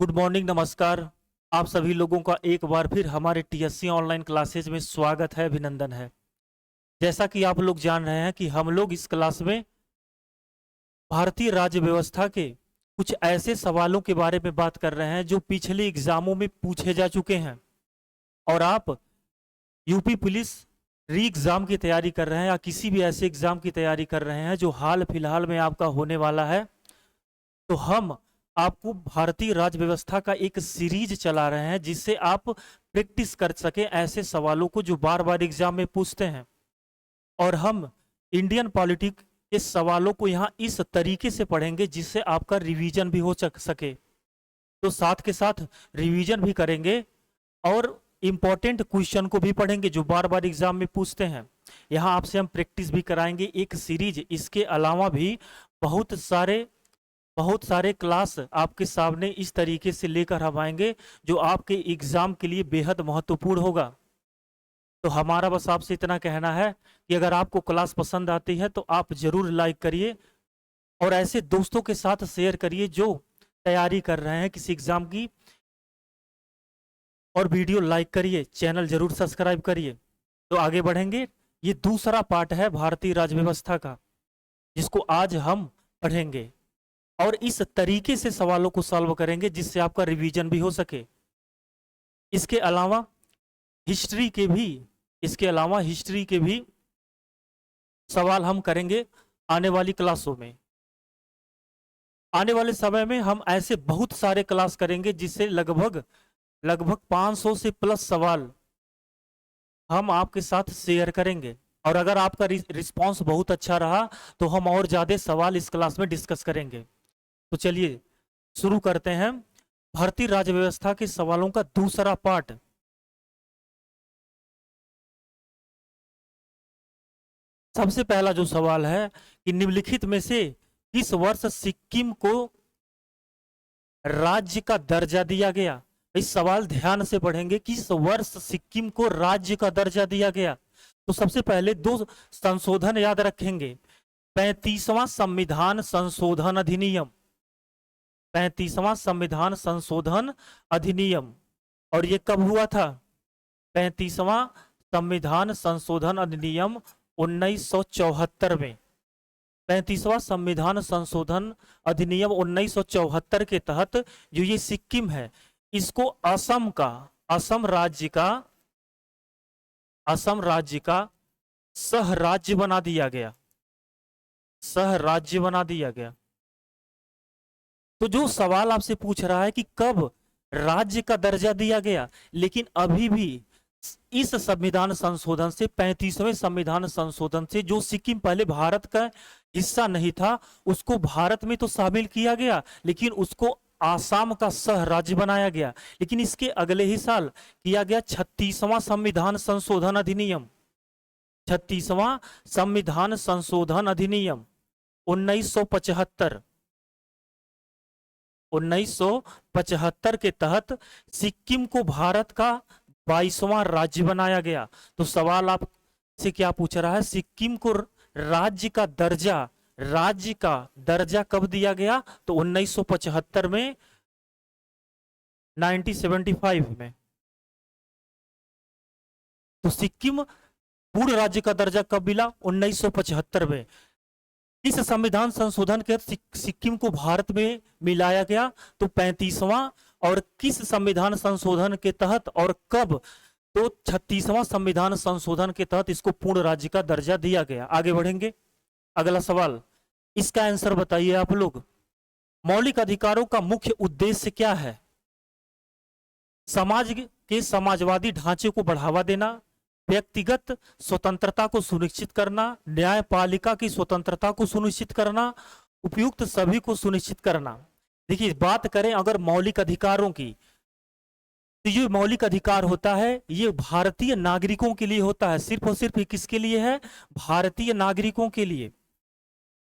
Good morning, नमस्कार। आप सभी लोगों का एक बार फिर हमारे टीएससी ऑनलाइन क्लासेज में स्वागत है, अभिनंदन है। जैसा कि आप लोग जान रहे हैं कि हम लोग इस क्लास में भारतीय राज्य व्यवस्था के कुछ ऐसे सवालों के बारे में बात कर रहे हैं जो पिछले एग्जामों में पूछे जा चुके हैं। और आप यूपी पुलिस री एग्जाम की तैयारी कर रहे हैं या किसी भी ऐसे एग्जाम की तैयारी कर रहे हैं जो हाल फिलहाल में आपका होने वाला है, तो हम आपको भारतीय राज्य व्यवस्था का एक सीरीज चला रहे हैं जिससे आप प्रैक्टिस कर सके ऐसे सवालों को जो बार बार एग्जाम में पूछते हैं। और हम इंडियन पॉलिटिक्स के सवालों को यहाँ इस तरीके से पढ़ेंगे जिससे आपका रिवीजन भी हो सके। तो साथ के साथ रिवीजन भी करेंगे और इंपॉर्टेंट क्वेश्चन को भी पढ़ेंगे जो बार बार एग्जाम में पूछते हैं। यहाँ आपसे हम प्रैक्टिस भी कराएंगे एक सीरीज। इसके अलावा भी बहुत सारे क्लास आपके सामने इस तरीके से लेकर हम आएंगे जो आपके एग्जाम के लिए बेहद महत्वपूर्ण होगा। तो हमारा बस आपसे इतना कहना है कि अगर आपको क्लास पसंद आती है तो आप जरूर लाइक करिए और ऐसे दोस्तों के साथ शेयर करिए जो तैयारी कर रहे हैं किसी एग्जाम की। और वीडियो लाइक करिए, चैनल जरूर सब्सक्राइब करिए। तो आगे बढ़ेंगे। ये दूसरा पार्ट है भारतीय राज्य व्यवस्था का जिसको आज हम पढ़ेंगे और इस तरीके से सवालों को सॉल्व करेंगे जिससे आपका रिवीजन भी हो सके। इसके अलावा हिस्ट्री के भी सवाल हम करेंगे आने वाली क्लासों में। आने वाले समय में हम ऐसे बहुत सारे क्लास करेंगे जिससे लगभग 500 से प्लस सवाल हम आपके साथ शेयर करेंगे। और अगर आपका रिस्पांस बहुत अच्छा रहा तो हम और ज्यादा सवाल इस क्लास में डिस्कस करेंगे। तो चलिए शुरू करते हैं भारतीय राज्य व्यवस्था के सवालों का दूसरा पार्ट। सबसे पहला जो सवाल है कि निम्नलिखित में से किस वर्ष सिक्किम को राज्य का दर्जा दिया गया। इस सवाल ध्यान से पढ़ेंगे, किस वर्ष सिक्किम को राज्य का दर्जा दिया गया। तो सबसे पहले दो संशोधन याद रखेंगे। 35वां संविधान संशोधन अधिनियम, 35वां संविधान संशोधन अधिनियम। और ये कब हुआ था? 35वां संविधान संशोधन अधिनियम 1974 में। 35वां संविधान संशोधन अधिनियम 1974 के तहत जो ये सिक्किम है इसको असम राज्य का सह राज्य बना दिया गया। तो जो सवाल आपसे पूछ रहा है कि कब राज्य का दर्जा दिया गया, लेकिन अभी भी इस संविधान संशोधन से 35वें संविधान संशोधन से जो सिक्किम पहले भारत का हिस्सा नहीं था उसको भारत में तो शामिल किया गया, लेकिन उसको आसाम का सह राज्य बनाया गया। लेकिन इसके अगले ही साल किया गया 36वां संविधान संशोधन अधिनियम। 36वां संविधान संशोधन अधिनियम 1975 के तहत सिक्किम को भारत का 22वां राज्य बनाया गया। तो सवाल आपसे क्या पूछ रहा है? सिक्किम को राज्य का दर्जा कब दिया गया? तो 1975 में, 1975 में। तो सिक्किम पूर्ण राज्य का दर्जा कब मिला? 1975 में। इस संविधान संशोधन के सिक्किम को भारत में मिलाया गया तो 35वां। और किस संविधान संशोधन के तहत और कब? तो 36वां संविधान संशोधन के तहत इसको पूर्ण राज्य का दर्जा दिया गया। आगे बढ़ेंगे। अगला सवाल, इसका आंसर बताइए आप लोग। मौलिक अधिकारों का मुख्य उद्देश्य क्या है? समाज के समाजवादी ढांचे को बढ़ावा देना, व्यक्तिगत स्वतंत्रता को सुनिश्चित करना, न्यायपालिका की स्वतंत्रता को सुनिश्चित करना, उपयुक्त सभी को सुनिश्चित करना। देखिए, बात करें अगर मौलिक अधिकारों की, तो ये मौलिक अधिकार होता है ये भारतीय नागरिकों के लिए होता है। सिर्फ और सिर्फ किसके लिए है? भारतीय नागरिकों के लिए।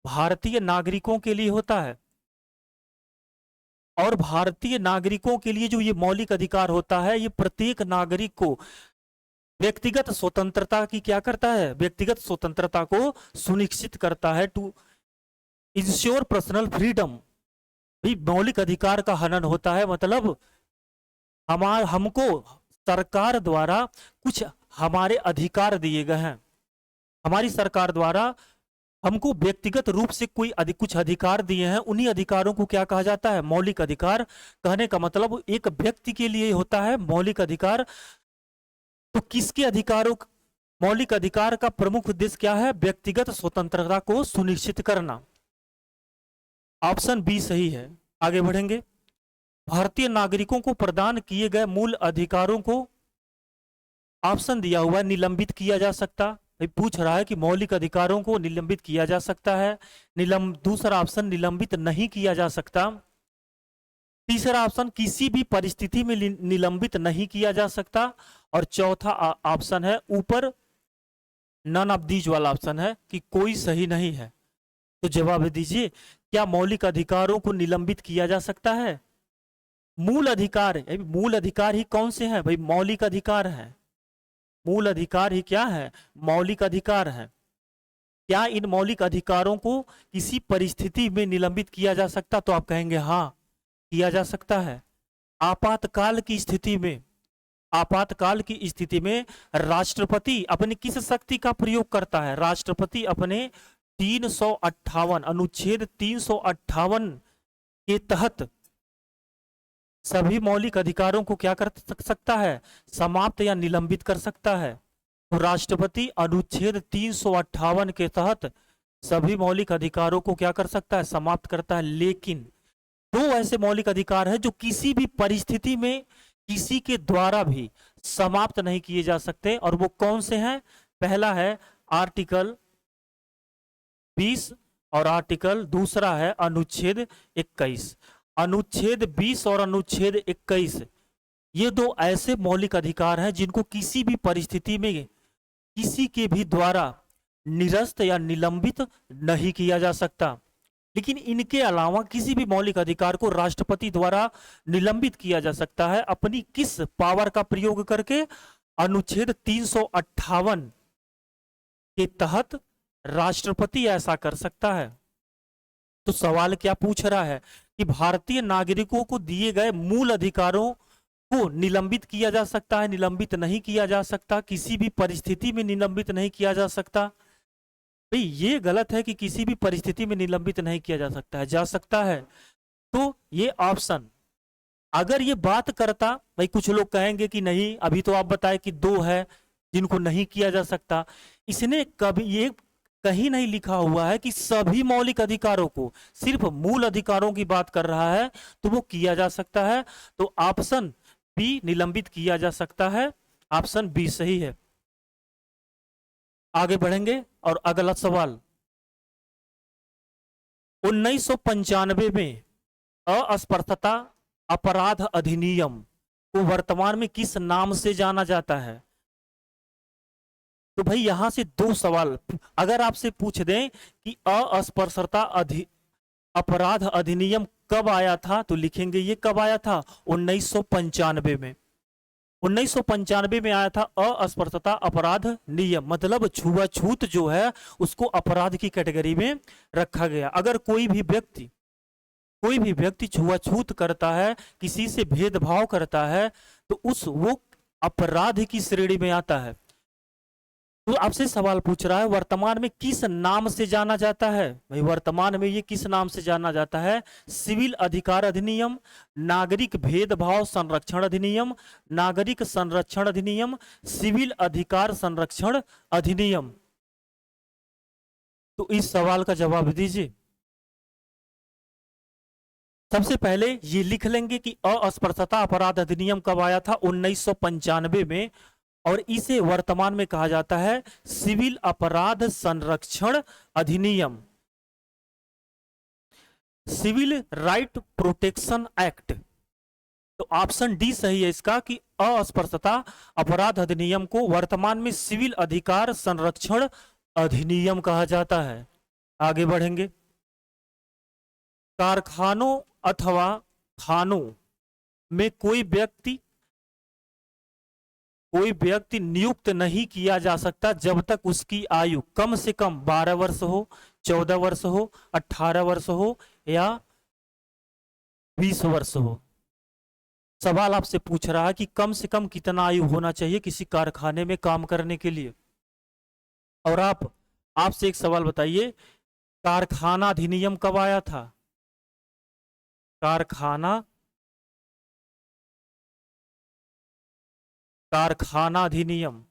भारतीय नागरिकों के लिए होता है। और भारतीय नागरिकों के लिए जो ये मौलिक अधिकार होता है ये प्रत्येक नागरिक को व्यक्तिगत स्वतंत्रता की क्या करता है? व्यक्तिगत स्वतंत्रता को सुनिश्चित करता है। टू इंश्योर पर्सनल फ्रीडम, भाई मौलिक अधिकार का हनन होता है मतलब हमको सरकार द्वारा कुछ हमारे अधिकार दिए गए हैं, हमारी सरकार द्वारा हमको व्यक्तिगत रूप से कुछ अधिकार दिए हैं, उन्हीं अधिकारों को क्या कहा जाता है? मौलिक अधिकार। कहने का मतलब एक व्यक्ति के लिए होता है मौलिक अधिकार। तो किसके अधिकारों, मौलिक अधिकार का प्रमुख उद्देश्य क्या है? व्यक्तिगत स्वतंत्रता को सुनिश्चित करना। ऑप्शन बी सही है। आगे बढ़ेंगे। भारतीय नागरिकों को प्रदान किए गए मूल अधिकारों को, ऑप्शन दिया हुआ है, निलंबित किया जा सकता। भाई पूछ रहा है कि मौलिक अधिकारों को निलंबित किया जा सकता है। दूसरा ऑप्शन निलंबित नहीं किया जा सकता। तीसरा ऑप्शन किसी भी परिस्थिति में निलंबित नहीं किया जा सकता। और चौथा ऑप्शन है ऊपर नन ऑफ दीज वाला ऑप्शन है कि कोई सही नहीं है। तो जवाब दीजिए, क्या मौलिक अधिकारों को निलंबित किया जा सकता है? मूल अधिकार, मूल अधिकार ही कौन से हैं भाई? मौलिक अधिकार है। मूल अधिकार ही क्या है? मौलिक अधिकार है। क्या इन मौलिक अधिकारों को किसी परिस्थिति में निलंबित किया जा सकता? तो आप कहेंगे हाँ, किया जा सकता है। आपातकाल की स्थिति में, आपातकाल की स्थिति में राष्ट्रपति अपनी किस शक्ति का प्रयोग करता है? राष्ट्रपति अपने 358 अनुच्छेद 358 के तहत सभी मौलिक अधिकारों को क्या कर सकता है? समाप्त या निलंबित कर सकता है। तो राष्ट्रपति अनुच्छेद 358 के तहत सभी मौलिक अधिकारों को क्या कर सकता है? समाप्त करता है। लेकिन दो ऐसे मौलिक अधिकार है जो किसी भी परिस्थिति में किसी के द्वारा भी समाप्त नहीं किए जा सकते, और वो कौन से हैं? पहला है आर्टिकल 20 और आर्टिकल दूसरा है अनुच्छेद 21। अनुच्छेद 20 और अनुच्छेद 21 ये दो ऐसे मौलिक अधिकार हैं जिनको किसी भी परिस्थिति में किसी के भी द्वारा निरस्त या निलंबित नहीं किया जा सकता। लेकिन इनके अलावा किसी भी मौलिक अधिकार को राष्ट्रपति द्वारा निलंबित किया जा सकता है। अपनी किस पावर का प्रयोग करके? अनुच्छेद 358 के तहत राष्ट्रपति ऐसा कर सकता है। तो सवाल क्या पूछ रहा है कि भारतीय नागरिकों को दिए गए मूल अधिकारों को निलंबित किया जा सकता है, निलंबित नहीं किया जा सकता, किसी भी परिस्थिति में निलंबित नहीं किया जा सकता। भाई ये गलत है कि किसी भी परिस्थिति में निलंबित नहीं किया जा सकता है, जा सकता है। तो ये ऑप्शन अगर ये बात करता, भाई कुछ लोग कहेंगे कि नहीं, अभी तो आप बताए कि दो है जिनको नहीं किया जा सकता। इसने कभी ये कहीं नहीं लिखा हुआ है कि सभी मौलिक अधिकारों को, सिर्फ मूल अधिकारों की बात कर रहा है तो वो किया जा सकता है। तो ऑप्शन बी निलंबित किया जा सकता है, ऑप्शन बी सही है। आगे बढ़ेंगे और अगला सवाल, 1995 में अस्पृश्यता अपराध अधिनियम को वर्तमान में किस नाम से जाना जाता है? तो भाई यहां से दो सवाल अगर आपसे पूछ दें कि अस्पृश्यता अपराध अधिनियम कब आया था, तो लिखेंगे ये कब आया था? 1995 में। 1995 में आया था अस्पृश्यता अपराध नियम, मतलब छुआछूत जो है उसको अपराध की कैटेगरी में रखा गया। अगर कोई भी व्यक्ति छुआछूत करता है, किसी से भेदभाव करता है, तो वो अपराध की श्रेणी में आता है। तो आपसे सवाल पूछ रहा है वर्तमान में किस नाम से जाना जाता है? भाई वर्तमान में ये किस नाम से जाना जाता है? सिविल अधिकार अधिनियम, नागरिक भेदभाव संरक्षण अधिनियम, नागरिक संरक्षण अधिनियम, सिविल अधिकार संरक्षण अधिनियम। तो इस सवाल का जवाब दीजिए। सबसे पहले ये लिख लेंगे कि अस्पृश्यता अपराध अधिनियम कब आया था? 1995 में, और इसे वर्तमान में कहा जाता है सिविल अपराध संरक्षण अधिनियम, सिविल राइट प्रोटेक्शन एक्ट। तो ऑप्शन डी सही है इसका कि अस्पृश्यता अपराध अधिनियम को वर्तमान में सिविल अधिकार संरक्षण अधिनियम कहा जाता है। आगे बढ़ेंगे। कारखानों अथवा थानों में कोई व्यक्ति नियुक्त नहीं किया जा सकता जब तक उसकी आयु कम से कम 12 वर्ष हो, 14 वर्ष हो, 18 वर्ष हो या 20 वर्ष हो। सवाल आपसे पूछ रहा है कि कम से कम कितना आयु होना चाहिए किसी कारखाने में काम करने के लिए। और आपसे एक सवाल बताइए, कारखाना अधिनियम कब आया था? कारखाना कारखाना अधिनियम,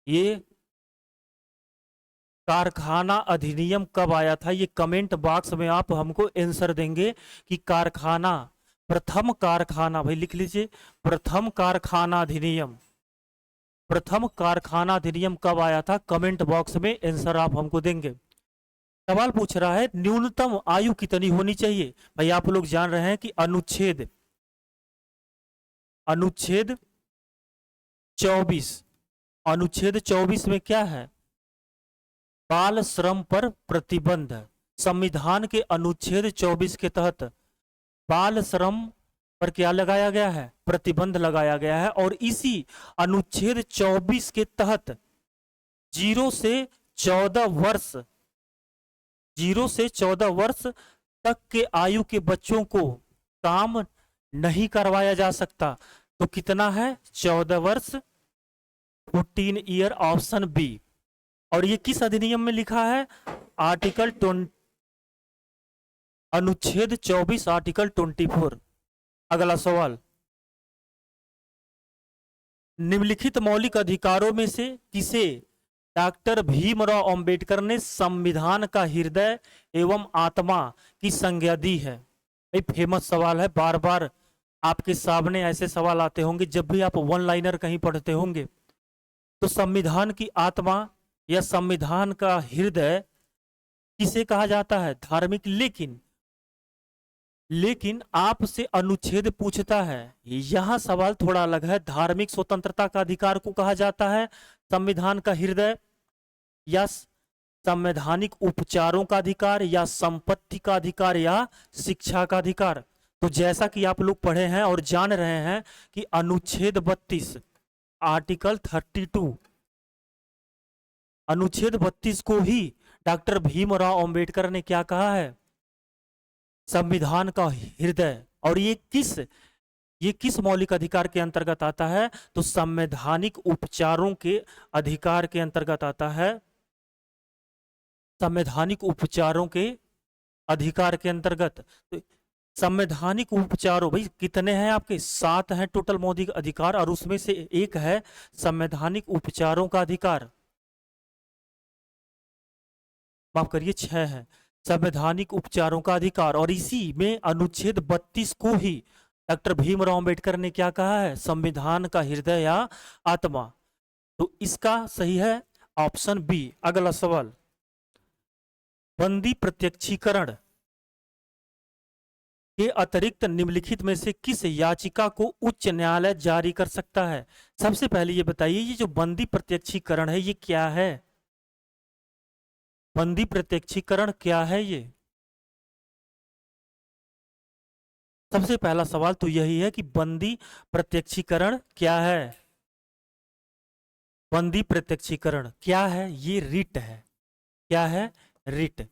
ये कारखाना अधिनियम कब आया था? ये कमेंट बॉक्स में आप हमको आंसर देंगे कि कारखाना, प्रथम कारखाना, भाई लिख लीजिए, प्रथम कारखाना अधिनियम, प्रथम कारखाना अधिनियम कब आया था? कमेंट बॉक्स में आंसर आप हमको देंगे। सवाल पूछ रहा है न्यूनतम आयु कितनी होनी चाहिए। भाई आप लोग जान रहे हैं कि अनुच्छेद अनुच्छेद 24, अनुच्छेद 24 में क्या है? बाल श्रम पर प्रतिबंध है। संविधान के अनुच्छेद 24 के तहत बाल श्रम पर क्या लगाया गया है? प्रतिबंध लगाया गया है। और इसी अनुच्छेद 24 के तहत 0 से 14 वर्ष 0 से 14 वर्ष तक के आयु के बच्चों को काम नहीं करवाया जा सकता। तो कितना है? 14 वर्ष, 14 ईयर, ऑप्शन बी। और ये किस अधिनियम में लिखा है? आर्टिकल 20, अनुच्छेद 24, आर्टिकल 24। अगला सवाल, निम्नलिखित मौलिक अधिकारों में से किसे डॉक्टर भीमराव अंबेडकर ने संविधान का हृदय एवं आत्मा की संज्ञा दी है? ये फेमस सवाल है, बार बार आपके सामने ऐसे सवाल आते होंगे जब भी आप वन लाइनर कहीं पढ़ते होंगे। तो संविधान की आत्मा या संविधान का हृदय किसे कहा जाता है? धार्मिक। लेकिन आपसे अनुच्छेद पूछता है, यहां सवाल थोड़ा अलग है। धार्मिक स्वतंत्रता का अधिकार को कहा जाता है संविधान का हृदय, या संवैधानिक उपचारों का अधिकार, या संपत्ति का अधिकार, या शिक्षा का अधिकार? तो जैसा कि आप लोग पढ़े हैं और जान रहे हैं कि अनुच्छेद 32, आर्टिकल 32, अनुच्छेद 32 को ही डॉक्टर भीमराव अंबेडकर ने क्या कहा है? संविधान का हृदय। और ये किस मौलिक अधिकार के अंतर्गत आता है? तो संवैधानिक उपचारों के अधिकार के अंतर्गत आता है। संवैधानिक उपचारों के अधिकार के अंतर्गत। तो संवैधानिक उपचारों, भाई कितने हैं आपके? 7 हैं टोटल मौलिक अधिकार, और उसमें से एक है संवैधानिक उपचारों का अधिकार। माफ करिए, 6 है संवैधानिक उपचारों का अधिकार। और इसी में अनुच्छेद 32 को ही डॉक्टर भीमराव अंबेडकर ने क्या कहा है? संविधान का हृदय या आत्मा। तो इसका सही है ऑप्शन बी। अगला सवाल, बंदी प्रत्यक्षीकरण के अतिरिक्त निम्नलिखित में से किस याचिका को उच्च न्यायालय जारी कर सकता है? सबसे पहले ये बताइए, ये जो बंदी प्रत्यक्षीकरण है ये क्या है? बंदी प्रत्यक्षीकरण क्या है ये? सबसे पहला सवाल तो यही है कि बंदी प्रत्यक्षीकरण क्या है? बंदी प्रत्यक्षीकरण क्या है? ये रिट है। क्या है? रिट।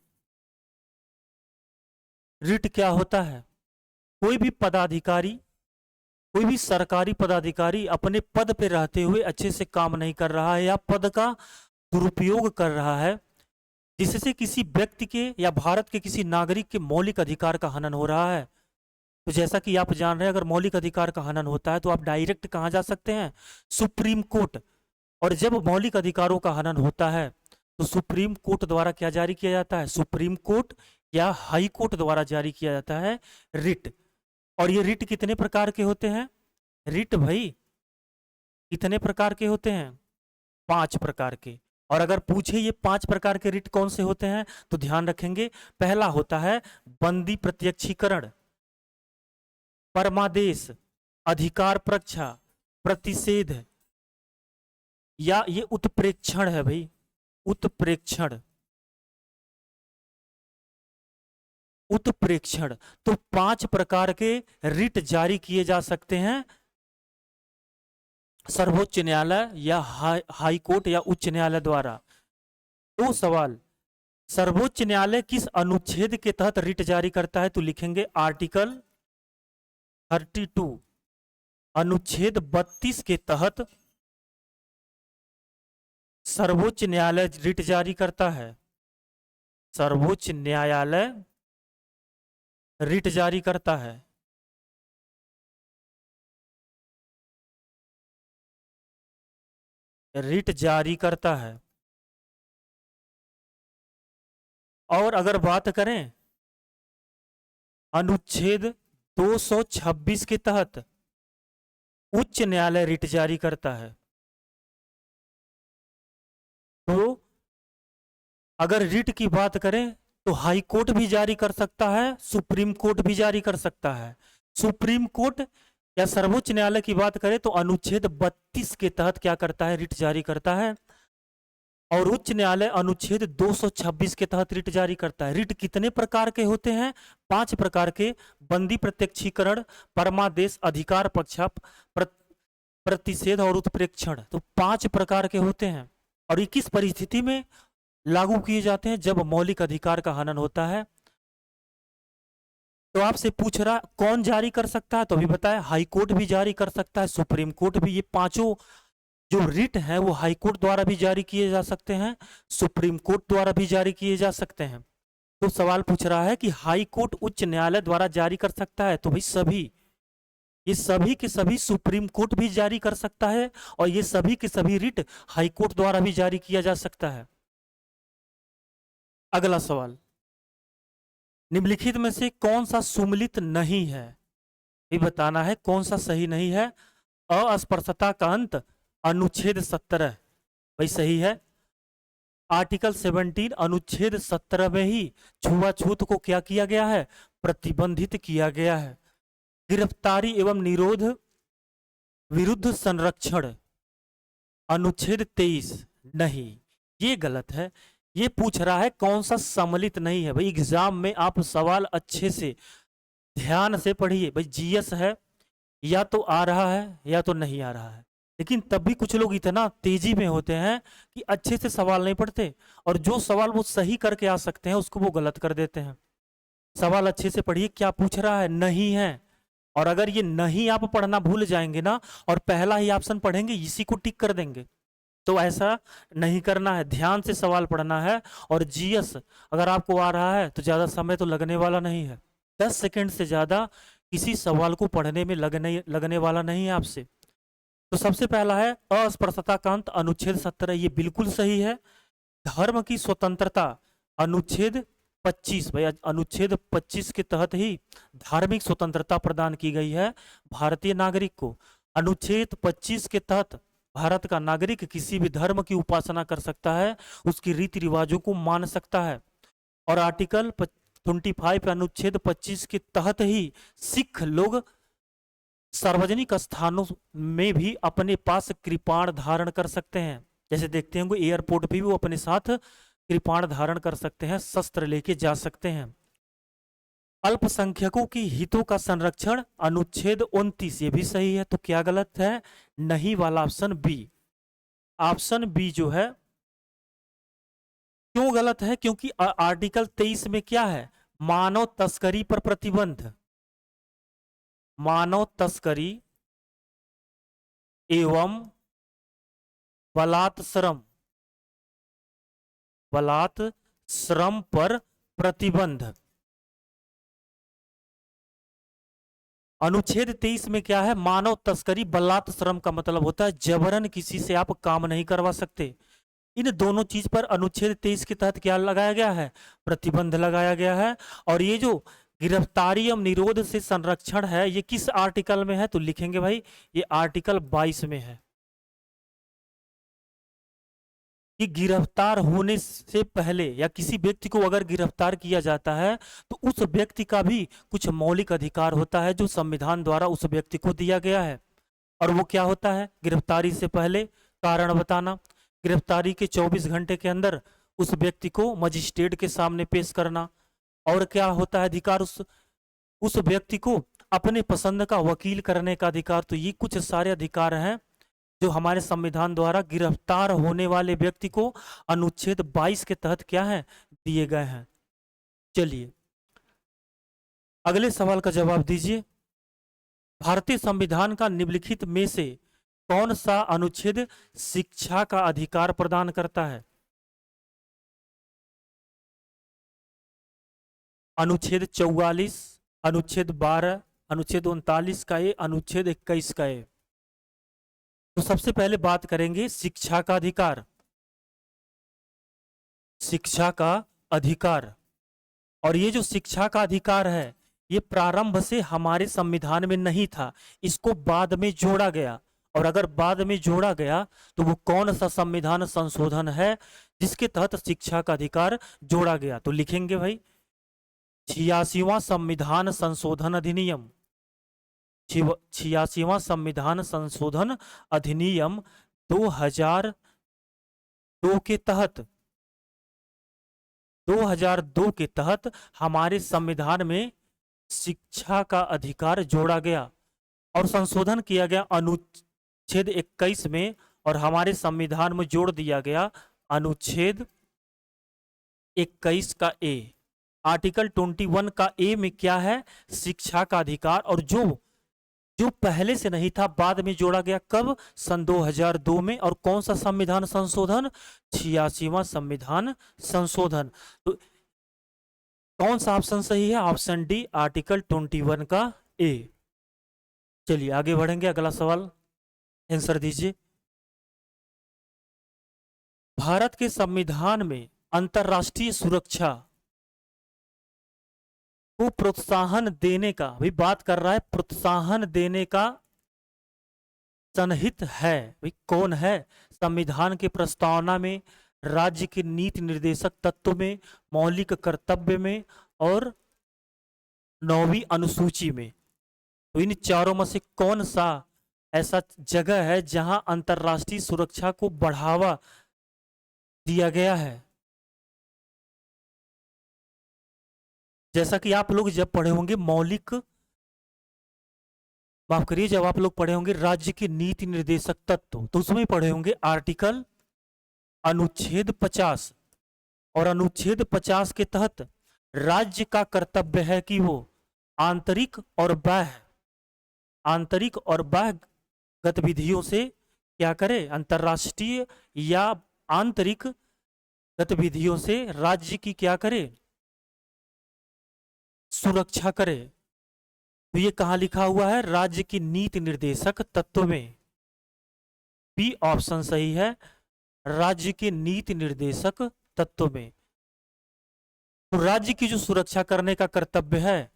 रिट क्या होता है? कोई भी पदाधिकारी, कोई भी सरकारी पदाधिकारी अपने पद पे रहते हुए अच्छे से काम नहीं कर रहा है, या पद का दुरुपयोग कर रहा है, जिससे किसी व्यक्ति के या भारत के किसी नागरिक के मौलिक अधिकार का हनन हो रहा है। तो जैसा कि आप जान रहे हैं, अगर मौलिक अधिकार का हनन होता है तो आप डायरेक्ट कहाँ जा सकते हैं? Supreme court. और जब मौलिक अधिकारों का हनन होता है तो सुप्रीम कोर्ट द्वारा क्या जारी किया जाता है? सुप्रीम कोर्ट या हाई कोर्ट द्वारा जारी किया जाता है रिट। और ये रिट कितने प्रकार के होते हैं? रिट भाई कितने प्रकार के होते हैं? 5 प्रकार के। और अगर पूछे ये 5 प्रकार के रिट कौन से होते हैं तो ध्यान रखेंगे, पहला होता है बंदी प्रत्यक्षीकरण, परमादेश, अधिकार प्रक्षा, प्रतिषेध, या ये उत्प्रेक्षण है भाई, उत्प्रेक्षण। उत्प्रेक्षण। तो 5 प्रकार के रिट जारी किए जा सकते हैं सर्वोच्च न्यायालय या हाई कोर्ट या उच्च न्यायालय द्वारा। 2 सवाल, सर्वोच्च न्यायालय किस अनुच्छेद के तहत रिट जारी करता है? तो लिखेंगे आर्टिकल 32, अनुच्छेद 32 के तहत सर्वोच्च न्यायालय रिट जारी करता है। सर्वोच्च न्यायालय रिट जारी करता है। रिट जारी करता है। और अगर बात करें अनुच्छेद 226 के तहत उच्च न्यायालय रिट जारी करता है। तो अगर रिट की बात करें तो हाई कोर्ट भी जारी कर सकता है, सुप्रीम कोर्ट भी जारी कर सकता है। सुप्रीम कोर्ट या सर्वोच्च न्यायालय की बात करें तो अनुच्छेद 32 के तहत क्या करता है? रिट जारी करता है। और उच्च न्यायालय अनुच्छेद 226 के तहत रिट जारी करता है। रिट कितने प्रकार के होते हैं? 5 प्रकार के। बंदी प्रत्यक्षीकरण, परमादेश, अधिकार पक्षा, प्रतिषेध और उत्प्रेक्षण। तो 5 प्रकार के होते हैं। और ये किस परिस्थिति में लागू किए जाते हैं? जब मौलिक अधिकार का हनन होता है। तो आपसे पूछ रहा कौन जारी कर सकता है? तो अभी बताया हाई कोर्ट भी जारी कर सकता है, सुप्रीम कोर्ट भी। ये पांचों जो रिट है वो हाई कोर्ट द्वारा भी जारी किए जा सकते हैं, सुप्रीम कोर्ट द्वारा भी जारी किए जा सकते हैं। तो सवाल पूछ रहा है कि हाई कोर्ट उच्च न्यायालय द्वारा जारी कर सकता है? तो भाई सभी, ये सभी के सभी सुप्रीम कोर्ट भी जारी कर सकता है और ये सभी के सभी रिट हाई कोर्ट द्वारा भी जारी किया जा सकता है। अगला सवाल, निम्नलिखित में से कौन सा सुमेलित नहीं है? ये बताना है कौन सा सही नहीं है। अस्पृश्यता का अंत, अनुच्छेद 17 भाई सही है। आर्टिकल 17 अनुच्छेद 17 में ही छुआछूत को क्या किया गया है? प्रतिबंधित किया गया है। गिरफ्तारी एवं निरोध विरुद्ध संरक्षण, अनुच्छेद 23 नहीं, ये गलत है। ये पूछ रहा है कौन सा सम्मिलित नहीं है। भाई एग्जाम में आप सवाल अच्छे से ध्यान से पढ़िए। भाई जीएस है, या तो आ रहा है या तो नहीं आ रहा है। लेकिन तब भी कुछ लोग इतना तेजी में होते हैं कि अच्छे से सवाल नहीं पढ़ते और जो सवाल वो सही करके आ सकते हैं उसको वो गलत कर देते हैं। सवाल अच्छे से पढ़िए, क्या पूछ रहा है? नहीं है। और अगर ये नहीं आप पढ़ना भूल जाएंगे ना और पहला ही ऑप्शन पढ़ेंगे, इसी को टिक कर देंगे, तो ऐसा नहीं करना है। ध्यान से सवाल पढ़ना है। और जीएस अगर आपको आ रहा है तो ज्यादा समय तो लगने वाला नहीं है। 10 सेकंड से ज्यादा किसी सवाल को पढ़ने में लगने वाला नहीं है आपसे। तो सबसे पहला है अस्पृश्यता का अंत, अनुच्छेद 17, ये बिल्कुल सही है। धर्म की स्वतंत्रता, अनुच्छेद 25, भाई अनुच्छेद 25 के तहत ही धार्मिक स्वतंत्रता प्रदान की गई है भारतीय नागरिक को। अनुच्छेद 25 के तहत भारत का नागरिक किसी भी धर्म की उपासना कर सकता है, उसकी रीति रिवाजों को मान सकता है। और आर्टिकल 25 अनुच्छेद 25 के तहत ही सिख लोग सार्वजनिक स्थानों में भी अपने पास कृपाण धारण कर सकते हैं। जैसे देखते होंगे एयरपोर्ट पे भी वो अपने साथ कृपाण धारण कर सकते हैं, शस्त्र लेके जा सकते हैं। अल्पसंख्यकों की हितों का संरक्षण, अनुच्छेद 29, ये भी सही है। तो क्या गलत है? नहीं वाला ऑप्शन बी। ऑप्शन बी जो है क्यों गलत है? क्योंकि आर्टिकल 23 में क्या है? मानव तस्करी पर प्रतिबंध, मानव तस्करी एवं बलात्श्रम, बलात्श्रम पर प्रतिबंध। अनुच्छेद 23 में क्या है? मानव तस्करी, बलात्श्रम का मतलब होता है जबरन किसी से आप काम नहीं करवा सकते। इन दोनों चीज पर अनुच्छेद 23 के तहत क्या लगाया गया है? प्रतिबंध लगाया गया है। और ये जो गिरफ्तारी एवं निरोध से संरक्षण है, ये किस आर्टिकल में है? तो लिखेंगे भाई ये आर्टिकल 22 में है। कि गिरफ्तार होने से पहले या किसी व्यक्ति को अगर गिरफ्तार किया जाता है तो उस व्यक्ति का भी कुछ मौलिक अधिकार होता है जो संविधान द्वारा उस व्यक्ति को दिया गया है। और वो क्या होता है? गिरफ्तारी से पहले कारण बताना, गिरफ्तारी के 24 घंटे के अंदर उस व्यक्ति को मजिस्ट्रेट के सामने पेश करना। और क्या होता है अधिकार? उस व्यक्ति को अपने पसंद का वकील करने का अधिकार। तो ये कुछ सारे अधिकार हैं जो हमारे संविधान द्वारा गिरफ्तार होने वाले व्यक्ति को अनुच्छेद 22 के तहत क्या है? दिए गए हैं। चलिए अगले सवाल का जवाब दीजिए। भारतीय संविधान का निम्नलिखित में से कौन सा अनुच्छेद शिक्षा का अधिकार प्रदान करता है? अनुच्छेद 44, अनुच्छेद 12, अनुच्छेद 39 का ए, अनुच्छेद 21 का ए। तो सबसे पहले बात करेंगे शिक्षा का अधिकार। शिक्षा का अधिकार, और ये जो शिक्षा का अधिकार है ये प्रारंभ से हमारे संविधान में नहीं था, इसको बाद में जोड़ा गया। और अगर बाद में जोड़ा गया तो वो कौन सा संविधान संशोधन है जिसके तहत शिक्षा का अधिकार जोड़ा गया? तो लिखेंगे भाई 86वां संविधान संशोधन अधिनियम। 86वां संविधान संशोधन अधिनियम 2002 के तहत 2002 के तहत हमारे संविधान में शिक्षा का अधिकार जोड़ा गया और संशोधन किया गया अनुच्छेद 21 में, और हमारे संविधान में जोड़ दिया गया अनुच्छेद 21 का ए। आर्टिकल 21 का ए में क्या है? शिक्षा का अधिकार। और जो जो पहले से नहीं था बाद में जोड़ा गया, कब? सन 2002 में। और कौन सा संविधान संशोधन? 86वां संविधान संशोधन। तो कौन सा ऑप्शन सही है? ऑप्शन डी, आर्टिकल 21 का ए। चलिए आगे बढ़ेंगे, अगला सवाल आंसर दीजिए। भारत के संविधान में अंतर्राष्ट्रीय सुरक्षा को प्रोत्साहन देने का, भाई बात कर रहा है प्रोत्साहन देने का सन्निहित है, भाई कौन है? संविधान की प्रस्तावना में, राज्य के नीति निर्देशक तत्व में, मौलिक कर्तव्य में और 9वीं अनुसूची में। तो इन चारों में से कौन सा ऐसा जगह है जहां अंतर्राष्ट्रीय सुरक्षा को बढ़ावा दिया गया है? जैसा कि आप लोग जब पढ़े होंगे मौलिक, माफ करिए, जब आप लोग पढ़े होंगे राज्य के नीति निर्देशक तत्व, तो उसमें पढ़े होंगे आर्टिकल अनुच्छेद 50। और अनुच्छेद 50 के तहत राज्य का कर्तव्य है कि वो आंतरिक और बाह्य गतिविधियों से क्या करे? अंतर्राष्ट्रीय या आंतरिक गतिविधियों से राज्य की क्या करे? सुरक्षा करे। तो ये कहां लिखा हुआ है? राज्य की नीति निर्देशक तत्व में। बी ऑप्शन सही है, राज्य के नीति निर्देशक तत्व में। तो राज्य की जो सुरक्षा करने का कर्तव्य है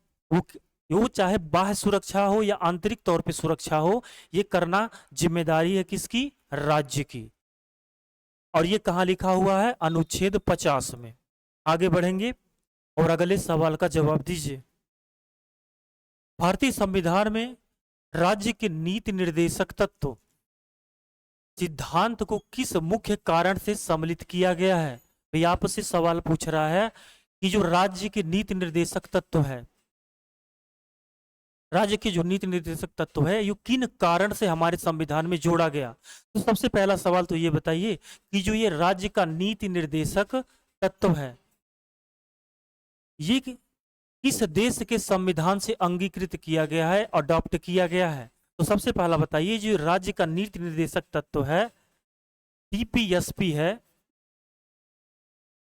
वो चाहे बाह्य सुरक्षा हो या आंतरिक तौर पे सुरक्षा हो, ये करना जिम्मेदारी है किसकी? राज्य की। और ये कहां लिखा हुआ है? अनुच्छेद 50 में। आगे बढ़ेंगे और अगले सवाल का जवाब दीजिए। भारतीय संविधान में राज्य के नीति निर्देशक तत्व सिद्धांत को किस मुख्य कारण से सम्मिलित किया गया है? भाई आपसे सवाल पूछ रहा है कि जो राज्य के नीति निर्देशक तत्व है, राज्य के जो नीति निर्देशक तत्व है, ये किन कारण से हमारे संविधान में जोड़ा गया? तो सबसे पहला सवाल तो ये बताइए कि जो ये राज्य का नीति निर्देशक तत्व है, ये किस देश के संविधान से अंगीकृत किया गया है, अडॉप्ट किया गया है? तो सबसे पहला बताइए, जो राज्य का नीति निर्देशक तत्व है टीपीएसपी है,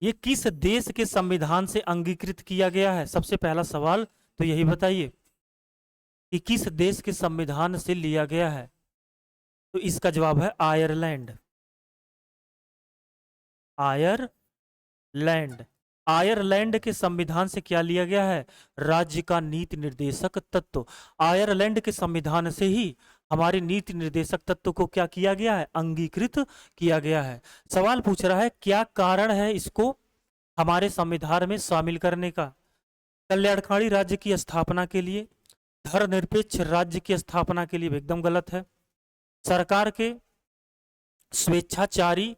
ये किस देश के संविधान से अंगीकृत किया गया है? सबसे पहला सवाल तो यही बताइए कि किस देश के संविधान से लिया गया है। तो इसका जवाब है आयरलैंड। आयरलैंड। आयरलैंड के संविधान से क्या लिया गया है? राज्य का नीति निर्देशक तत्व। आयरलैंड के संविधान से ही हमारे नीति निर्देशक तत्व को क्या किया गया है? अंगीकृत किया गया है। सवाल पूछ रहा है क्या कारण है इसको हमारे संविधान में शामिल करने का? कल्याणकारी राज्य की स्थापना के लिए, धर्मनिरपेक्ष राज्य की स्थापना के लिए एकदम गलत है, सरकार के स्वेच्छाचारी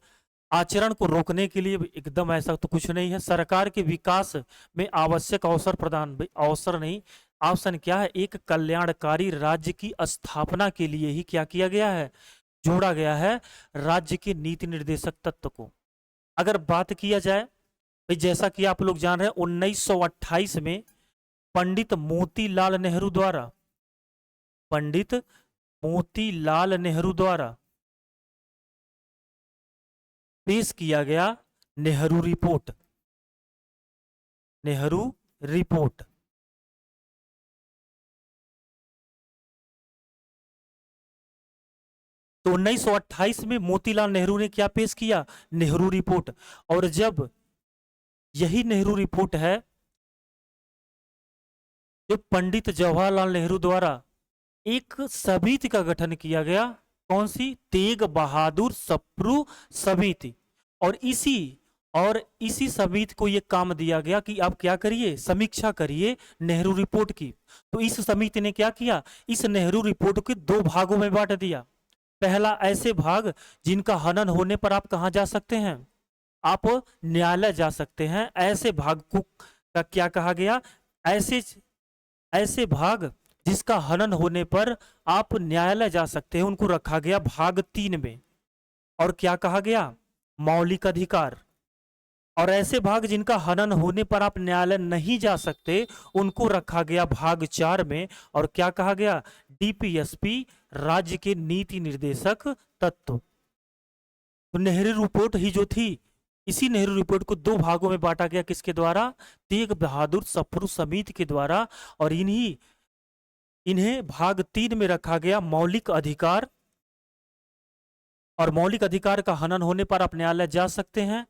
आचरण को रोकने के लिए एकदम ऐसा तो कुछ नहीं है, सरकार के विकास में आवश्यक अवसर प्रदान, अवसर नहीं, ऑप्शन क्या है? एक कल्याणकारी राज्य की स्थापना के लिए ही क्या किया गया है? जोड़ा गया है राज्य के नीति निर्देशक तत्व को। अगर बात किया जाए भाई जैसा कि आप लोग जान रहे हैं 1928 में पंडित मोतीलाल नेहरू द्वारा, पंडित मोतीलाल नेहरू द्वारा पेश किया गया नेहरू रिपोर्ट, नेहरू रिपोर्ट। तो 1928 में मोतीलाल नेहरू ने क्या पेश किया? नेहरू रिपोर्ट। और जब यही नेहरू रिपोर्ट है जो पंडित जवाहरलाल नेहरू द्वारा एक समिति का गठन किया गया, कौन सी? तेग बहादुर सप्रू समिति। और इसी समिति को यह काम दिया गया कि आप क्या करिए? समीक्षा करिए नेहरू रिपोर्ट की। तो इस समिति ने क्या किया? इस नेहरू रिपोर्ट को दो भागों में बांट दिया। पहला, ऐसे भाग जिनका हनन होने पर आप कहां जा सकते हैं? आप न्यायालय जा सकते हैं। ऐसे भाग को का क्या कहा गया? ऐसे भाग जिसका हनन होने पर आप न्यायालय जा सकते हैं, उनको रखा गया भाग 3 में। और क्या कहा गया? मौलिक अधिकार। और ऐसे भाग जिनका हनन होने पर आप न्यायालय नहीं जा सकते, उनको रखा गया भाग 4 में। और क्या कहा गया? डीपीएसपी, राज्य के नीति निर्देशक तत्व। तो नेहरू रिपोर्ट ही जो थी, इसी नेहरू रिपोर्ट को दो भागों में बांटा गया। किसके द्वारा? तेग बहादुर सप्रू समिति के द्वारा। और इन्हें भाग 3 में रखा गया मौलिक अधिकार। और मौलिक अधिकार का हनन होने पर आप न्यायालय जा सकते हैं।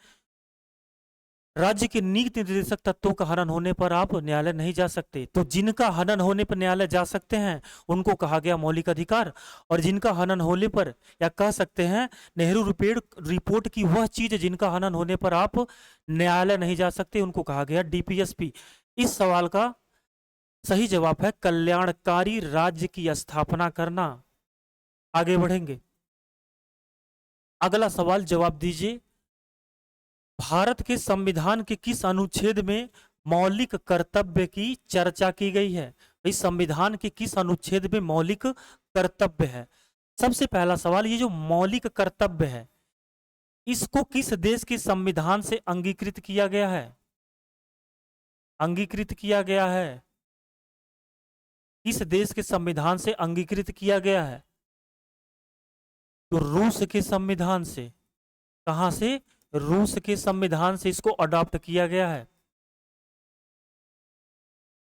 राज्य के नीति निर्देशक तत्वों का हनन होने पर आप न्यायालय नहीं जा सकते। तो जिनका हनन होने पर न्यायालय जा सकते हैं, उनको कहा गया मौलिक अधिकार। और जिनका हनन होने पर, या कह सकते हैं नेहरू रिपोर्ट की वह चीज जिनका हनन होने पर आप न्यायालय नहीं जा सकते, उनको कहा गया डीपीएसपी। इस सवाल का सही जवाब है कल्याणकारी राज्य की स्थापना करना। आगे बढ़ेंगे। अगला सवाल जवाब दीजिए। भारत के संविधान के किस अनुच्छेद में मौलिक कर्तव्य की चर्चा की गई है? इस संविधान के किस अनुच्छेद में मौलिक कर्तव्य है? सबसे पहला सवाल, ये जो मौलिक कर्तव्य है, इसको किस देश के संविधान से अंगीकृत किया गया है? अंगीकृत किया गया है। किस देश के संविधान से अंगीकृत किया गया है? तो रूस के संविधान से। कहां से? रूस के संविधान से इसको अडॉप्ट किया गया है।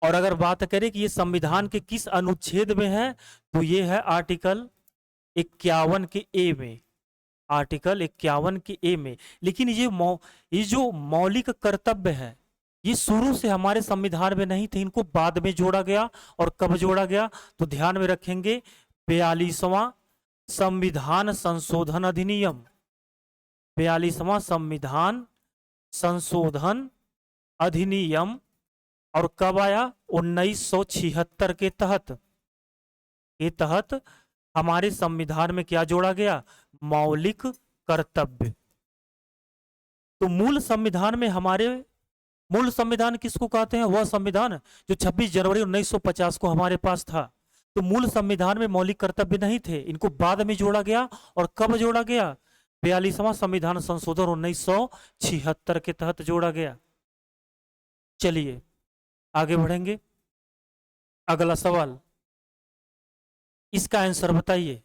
और अगर बात करें कि ये संविधान के किस अनुच्छेद में है, तो ये है आर्टिकल 51 के ए में, आर्टिकल 51 के ए में। लेकिन ये जो मौलिक कर्तव्य है, ये शुरू से हमारे संविधान में नहीं थे, इनको बाद में जोड़ा गया। और कब जोड़ा गया? तो ध्यान में रखेंगे 42वां संविधान संशोधन अधिनियम, 42वां संविधान संशोधन अधिनियम। और कब आया? 1976 के तहत हमारे संविधान में क्या जोड़ा गया? मौलिक कर्तव्य। तो मूल संविधान किसको कहते हैं? वह संविधान जो 26 जनवरी 1950 को हमारे पास था। तो मूल संविधान में मौलिक कर्तव्य नहीं थे, इनको बाद में जोड़ा गया। और कब जोड़ा गया? 42वां संविधान संशोधन 1976 के तहत जोड़ा गया। चलिए आगे बढ़ेंगे। अगला सवाल, इसका आंसर बताइए।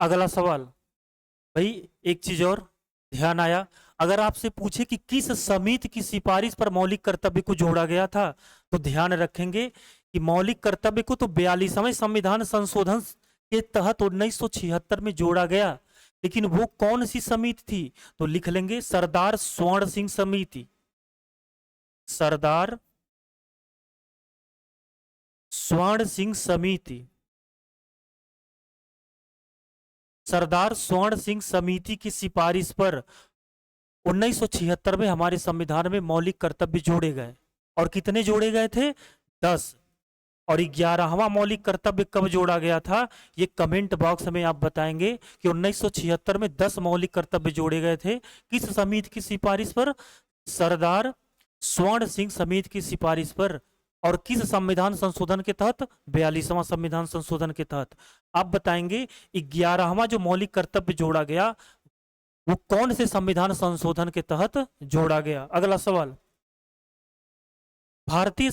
अगला सवाल भाई, एक चीज और ध्यान आया, अगर आपसे पूछे कि किस समिति की सिफारिश पर मौलिक कर्तव्य को जोड़ा गया था, तो ध्यान रखेंगे कि मौलिक कर्तव्य को तो 42वें संविधान संशोधन के तहत 1976 में जोड़ा गया। लेकिन वो कौन सी समिति थी? तो लिख लेंगे सरदार स्वर्ण सिंह समिति। सरदार स्वर्ण सिंह समिति। सरदार स्वर्ण सिंह समिति की सिफारिश पर 1976 में हमारे संविधान में मौलिक कर्तव्य जोड़े गए। और कितने जोड़े गए थे? 10। और 11वां मौलिक कर्तव्य कब जोड़ा गया था? ये कमेंट बॉक्स में आप बताएंगे कि 1976 में 10 मौलिक कर्तव्य जोड़े गए थे। किस समिति की सिफारिश पर? सरदार स्वर्ण सिंह समिति की सिफारिश पर। और किस संविधान संशोधन के तहत? 42वां संविधान संशोधन के तहत। आप बताएंगे 11वां जो मौलिक कर्तव्य जोड़ा गया वो कौन से संविधान संशोधन के तहत जोड़ा गया। अगला सवाल, भारतीय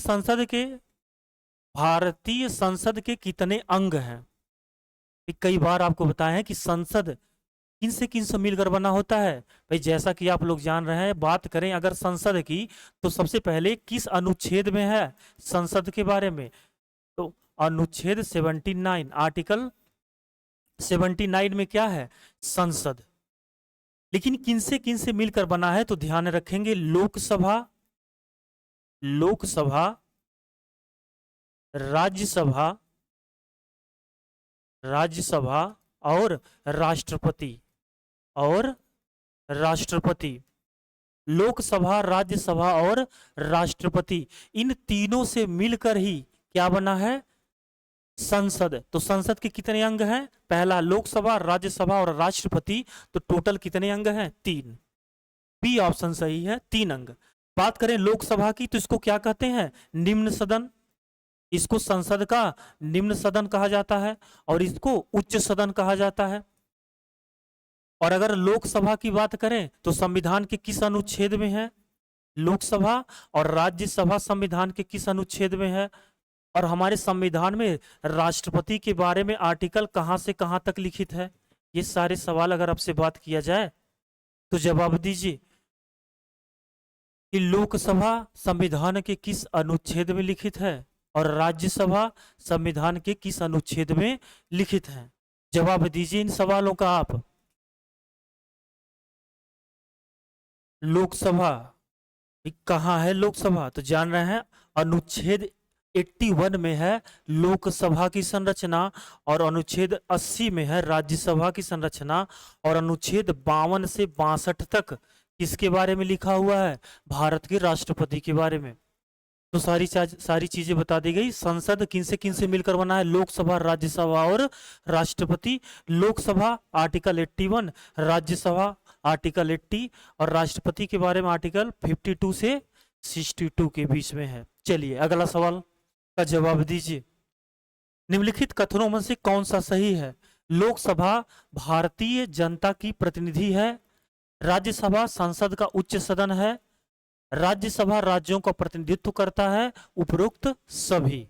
संसद के कितने अंग हैं। कई बार आपको बताया है कि संसद किन से मिलकर बना होता है। भाई जैसा कि आप लोग जान रहे हैं, बात करें अगर संसद की तो सबसे पहले किस अनुच्छेद में है संसद के बारे में, तो अनुच्छेद 79, आर्टिकल 79 में क्या है, संसद। लेकिन किन से मिलकर बना है, तो ध्यान रखेंगे लोकसभा, राज्यसभा और राष्ट्रपति। लोकसभा, राज्यसभा और राष्ट्रपति, इन तीनों से मिलकर ही क्या बना है, संसद। तो संसद के कितने अंग हैं, पहला लोकसभा, राज्यसभा और राष्ट्रपति, तो टोटल कितने अंग हैं, 3। बी ऑप्शन सही है, 3 अंग। बात करें लोकसभा की तो इसको क्या कहते हैं, निम्न सदन। इसको संसद का निम्न सदन कहा जाता है और इसको उच्च सदन कहा जाता है। और अगर लोकसभा की बात करें तो संविधान के किस अनुच्छेद में है लोकसभा, और राज्यसभा संविधान के किस अनुच्छेद में है। और हमारे संविधान में राष्ट्रपति के बारे में आर्टिकल कहां से कहां तक लिखित है। ये सारे सवाल अगर आपसे बात किया जाए तो जवाब दीजिए कि लोकसभा संविधान के किस अनुच्छेद में लिखित है और राज्यसभा संविधान के किस अनुच्छेद में लिखित है। जवाब दीजिए इन सवालों का आप। लोकसभा कहाँ है, लोकसभा तो जान रहे हैं अनुच्छेद 81 में है लोकसभा की संरचना, और अनुच्छेद 80 में है राज्यसभा की संरचना, और अनुच्छेद 52 से 62 तक किसके बारे में लिखा हुआ है, भारत के राष्ट्रपति के बारे में। तो सारी चीजें बता दी गई। संसद किन से मिलकर बना है, लोकसभा, राज्यसभा और राष्ट्रपति। लोकसभा आर्टिकल 81, राज्यसभा आर्टिकल 80 और राष्ट्रपति के बारे में आर्टिकल 52 से 62 के बीच में है। चलिए अगला सवाल का जवाब दीजिए। निम्नलिखित कथनों में से कौन सा सही है। लोकसभा भारतीय जनता की प्रतिनिधि है, राज्यसभा संसद का उच्च सदन है, राज्यसभा राज्यों का प्रतिनिधित्व करता है, उपरोक्त सभी।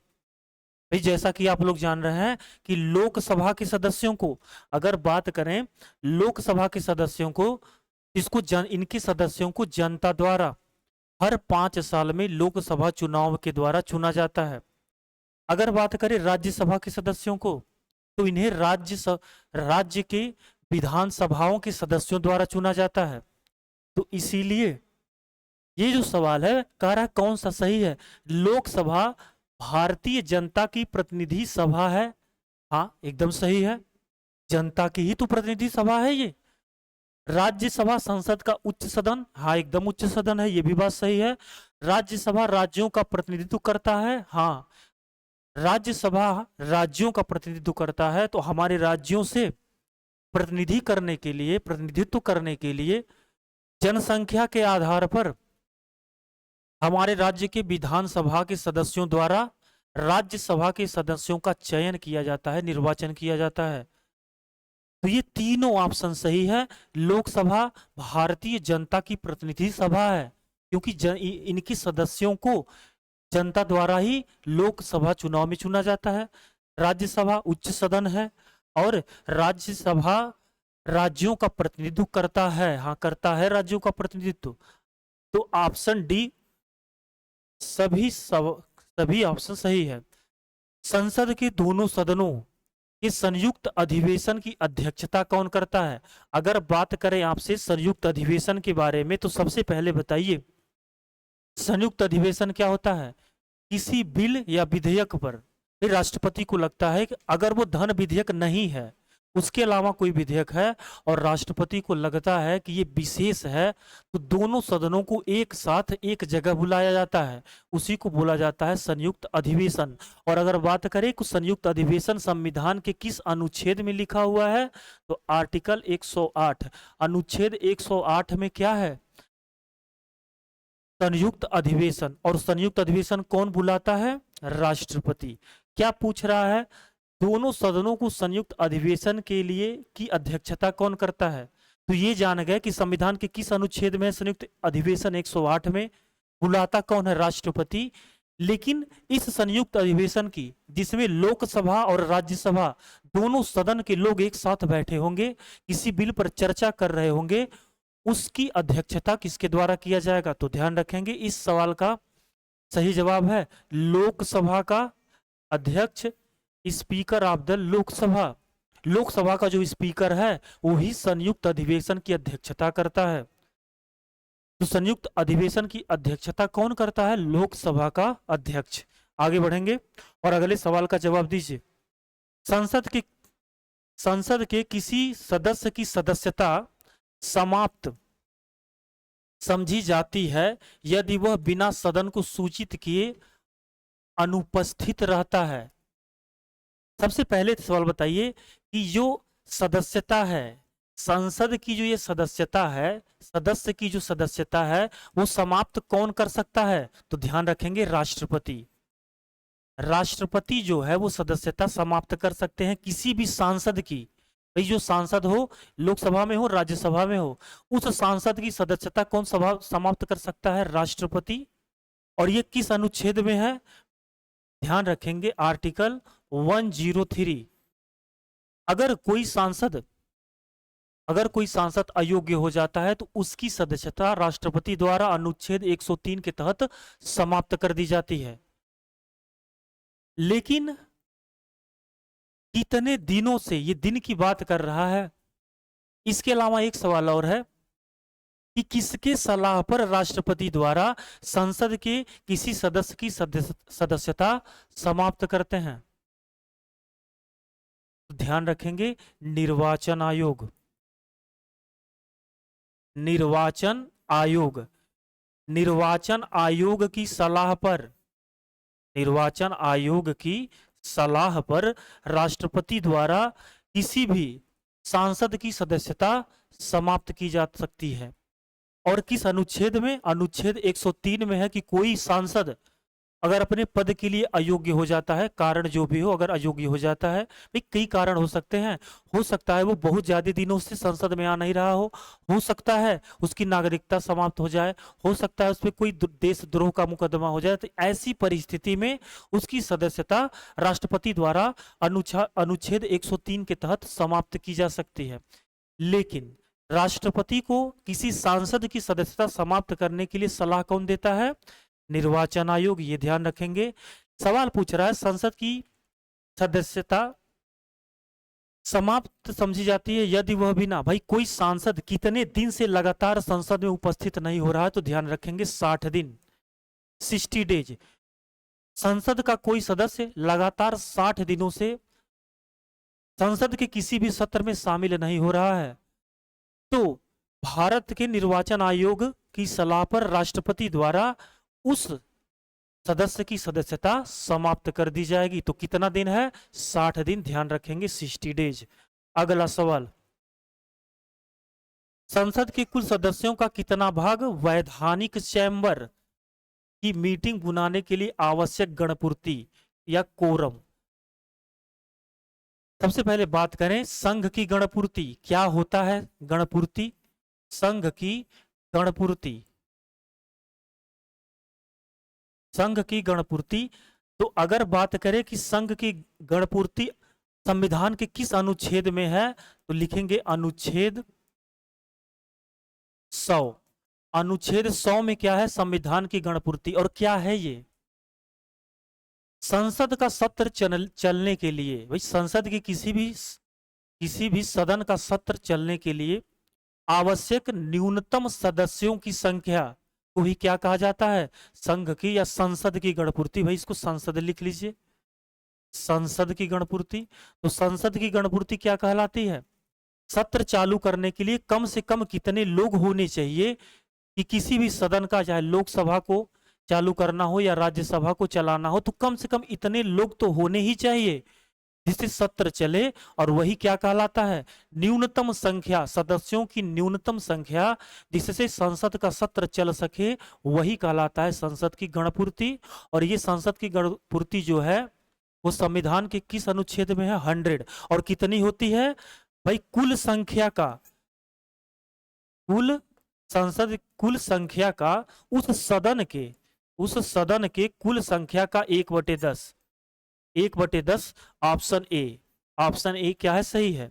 भाई जैसा कि आप लोग जान रहे हैं कि लोकसभा के सदस्यों को, अगर बात करें लोकसभा के सदस्यों को, इनके सदस्यों को जनता द्वारा हर 5 साल में लोकसभा चुनाव के द्वारा चुना जाता है। अगर बात करें राज्यसभा के सदस्यों को तो इन्हें राज्य के विधानसभाओं के सदस्यों द्वारा चुना जाता है। तो इसीलिए ये जो सवाल है कह रहा है कौन सा सही है। लोकसभा भारतीय जनता की प्रतिनिधि सभा है, हाँ एकदम सही है, जनता की ही तो प्रतिनिधि सभा है ये। राज्यसभा संसद का उच्च सदन, हाँ एकदम उच्च सदन है, ये भी बात सही है। राज्यसभा राज्यों का प्रतिनिधित्व करता है, हाँ राज्यसभा राज्यों का प्रतिनिधित्व करता है। तो हमारे राज्यों से प्रतिनिधित्व करने के लिए जनसंख्या के आधार पर हमारे राज्य के विधानसभा के सदस्यों द्वारा राज्यसभा के सदस्यों का चयन किया जाता है, निर्वाचन किया जाता है। तो ये तीनों ऑप्शन सही है। लोकसभा भारतीय जनता की प्रतिनिधि सभा है क्योंकि इनकी सदस्यों को जनता द्वारा ही लोकसभा चुनाव में चुना जाता है। राज्यसभा उच्च सदन है और राज्यसभा राज्यों का प्रतिनिधित्व करता है, हाँ करता है राज्यों का प्रतिनिधित्व। तो ऑप्शन डी सभी ऑप्शन सही है। संसद के दोनों सदनों के संयुक्त अधिवेशन की अध्यक्षता कौन करता है। अगर बात करें आपसे संयुक्त अधिवेशन के बारे में तो सबसे पहले बताइए संयुक्त अधिवेशन क्या होता है। किसी बिल या विधेयक पर राष्ट्रपति को लगता है कि अगर वो धन विधेयक नहीं है, उसके अलावा कोई विधेयक है और राष्ट्रपति को लगता है कि ये विशेष है, तो दोनों सदनों को एक साथ एक जगह बुलाया जाता है, उसी को बोला जाता है संयुक्त अधिवेशन। और अगर बात करें कि संयुक्त अधिवेशन संविधान के किस अनुच्छेद में लिखा हुआ है तो आर्टिकल 108, अनुच्छेद 108 में क्या है, संयुक्त अधिवेशन। और संयुक्त अधिवेशन कौन बुलाता है, राष्ट्रपति। क्या पूछ रहा है, दोनों सदनों को संयुक्त अधिवेशन के लिए की अध्यक्षता कौन करता है। तो ये जान गए कि संविधान के किस अनुच्छेद में है संयुक्त अधिवेशन 108 में, बुलाता कौन है, राष्ट्रपति। लेकिन इस संयुक्त अधिवेशन की, जिसमें लोकसभा और राज्यसभा दोनों सदन के लोग एक साथ बैठे होंगे, किसी बिल पर चर्चा कर रहे होंगे, उसकी अध्यक्षता किसके द्वारा किया जाएगा? तो ध्यान रखेंगे इस सवाल का सही जवाब है लोकसभा का अध्यक्ष, speaker of the Lok Sabha. Lok Sabha का जो स्पीकर है वही संयुक्त अधिवेशन की अध्यक्षता करता है। तो संयुक्त अधिवेशन की अध्यक्षता कौन करता है? लोकसभा का अध्यक्ष। आगे बढ़ेंगे और अगले सवाल का जवाब दीजिए। संसद के किसी सदस्य की सदस्यता समाप्त समझी जाती है यदि वह बिना सदन को सूचित किए अनुपस्थित रहता है। सबसे पहले तो सवाल बताइए कि जो सदस्यता है, संसद की जो ये सदस्यता है, सदस्य की जो सदस्यता है, वो समाप्त कौन कर सकता है? तो ध्यान रखेंगे राष्ट्रपति। राष्ट्रपति जो है वो सदस्यता समाप्त कर सकते हैं किसी भी सांसद की। भाई जो सांसद हो, लोकसभा में हो, राज्यसभा में हो, उस सांसद की सदस्यता कौन सभा समाप्त कर सकता है? राष्ट्रपति। और ये किस अनुच्छेद में है? ध्यान रखेंगे आर्टिकल 103। अगर कोई सांसद अयोग्य हो जाता है तो उसकी सदस्यता राष्ट्रपति द्वारा अनुच्छेद 103 के तहत समाप्त कर दी जाती है। लेकिन कितने दिनों से, ये दिन की बात कर रहा है। इसके अलावा एक सवाल और है कि किसके सलाह पर राष्ट्रपति द्वारा संसद के किसी सदस्य की सदस्यता समाप्त करते हैं? तो ध्यान रखेंगे निर्वाचन आयोग। निर्वाचन आयोग, निर्वाचन आयोग की सलाह पर, निर्वाचन आयोग की सलाह पर राष्ट्रपति द्वारा किसी भी सांसद की सदस्यता समाप्त की जा सकती है। और किस अनुच्छेद में? अनुच्छेद 103 में है कि कोई सांसद अगर अपने पद के लिए अयोग्य हो जाता है, कारण जो भी हो, अगर अयोग्य हो जाता है, भाई कई कारण हो सकते हैं। हो सकता है वो बहुत ज्यादा दिनों से संसद में आ नहीं रहा हो सकता है उसकी नागरिकता समाप्त हो जाए, हो सकता है उस पर कोई देशद्रोह का मुकदमा हो जाए। तो ऐसी परिस्थिति में उसकी सदस्यता राष्ट्रपति द्वारा अनुच्छेद 103 के तहत समाप्त की जा सकती है। लेकिन राष्ट्रपति को किसी सांसद की सदस्यता समाप्त करने के लिए सलाह कौन देता है? निर्वाचन आयोग। ये ध्यान रखेंगे। सवाल पूछ रहा है संसद की सदस्यता समाप्त समझी जाती है यदि वह बिना, भाई कोई सांसद कितने दिन से लगातार संसद में उपस्थित नहीं हो रहा है? तो ध्यान रखेंगे 60 दिन, 60 डेज। संसद का कोई सदस्य लगातार 60 दिनों से संसद के किसी भी सत्र में शामिल नहीं हो रहा है तो भारत के निर्वाचन आयोग की सलाह पर राष्ट्रपति द्वारा उस सदस्य की सदस्यता समाप्त कर दी जाएगी। तो कितना दिन है? 60 दिन। ध्यान रखेंगे 60 डेज। अगला सवाल, संसद के कुल सदस्यों का कितना भाग वैधानिक चैम्बर की मीटिंग बुलाने के लिए आवश्यक गणपूर्ति या कोरम? सबसे पहले बात करें संघ की गणपूर्ति। क्या होता है गणपूर्ति? संघ की गणपूर्ति, संघ की गणपूर्ति। तो अगर बात करें कि संघ की गणपूर्ति संविधान के किस अनुच्छेद में है, तो लिखेंगे अनुच्छेद 100। अनुच्छेद 100 में क्या है? संविधान की गणपूर्ति। और क्या है ये? संसद का सत्र चलने के लिए, भाई संसद के किसी भी सदन का सत्र चलने के लिए आवश्यक न्यूनतम सदस्यों की संख्या को ही क्या कहा जाता है? संघ की या संसद की गणपूर्ति। भाई इसको संसद लिख लीजिए, संसद की गणपूर्ति। तो संसद की गणपूर्ति क्या कहलाती है? सत्र चालू करने के लिए कम से कम कितने लोग होने चाहिए कि किसी भी सदन का, चाहे लोकसभा को चालू करना हो या राज्यसभा को चलाना हो, तो कम से कम इतने लोग तो होने ही चाहिए जिससे सत्र चले। और वही क्या कहलाता है? न्यूनतम संख्या, सदस्यों की न्यूनतम संख्या जिससे संसद का सत्र चल सके, वही कहलाता है संसद की गणपूर्ति। और ये संसद की गणपूर्ति जो है वो संविधान के किस अनुच्छेद में है? 100। और कितनी होती है? भाई कुल संख्या का कुल संसद कुल संख्या का उस सदन के कुल संख्या का 1/10। 1/10 ऑप्शन ए। ऑप्शन ए क्या है? सही है।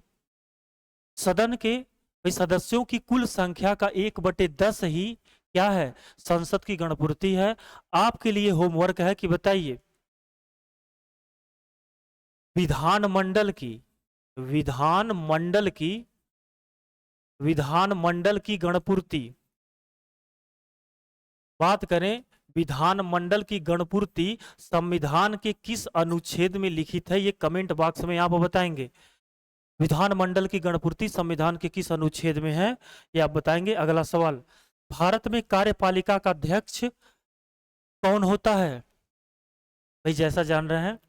सदन के भाई सदस्यों की कुल संख्या का 1/10 ही क्या है? संसद की गणपूर्ति है। आपके लिए होमवर्क है कि बताइए विधानमंडल की विधानमंडल की विधानमंडल की गणपूर्ति, बात करें विधानमंडल की गणपूर्ति संविधान के किस अनुच्छेद में लिखित है? ये कमेंट बॉक्स में आप बताएंगे। विधानमंडल की गणपूर्ति संविधान के किस अनुच्छेद में है, ये आप बताएंगे। अगला सवाल, भारत में कार्यपालिका का अध्यक्ष कौन होता है? भाई जैसा जान रहे हैं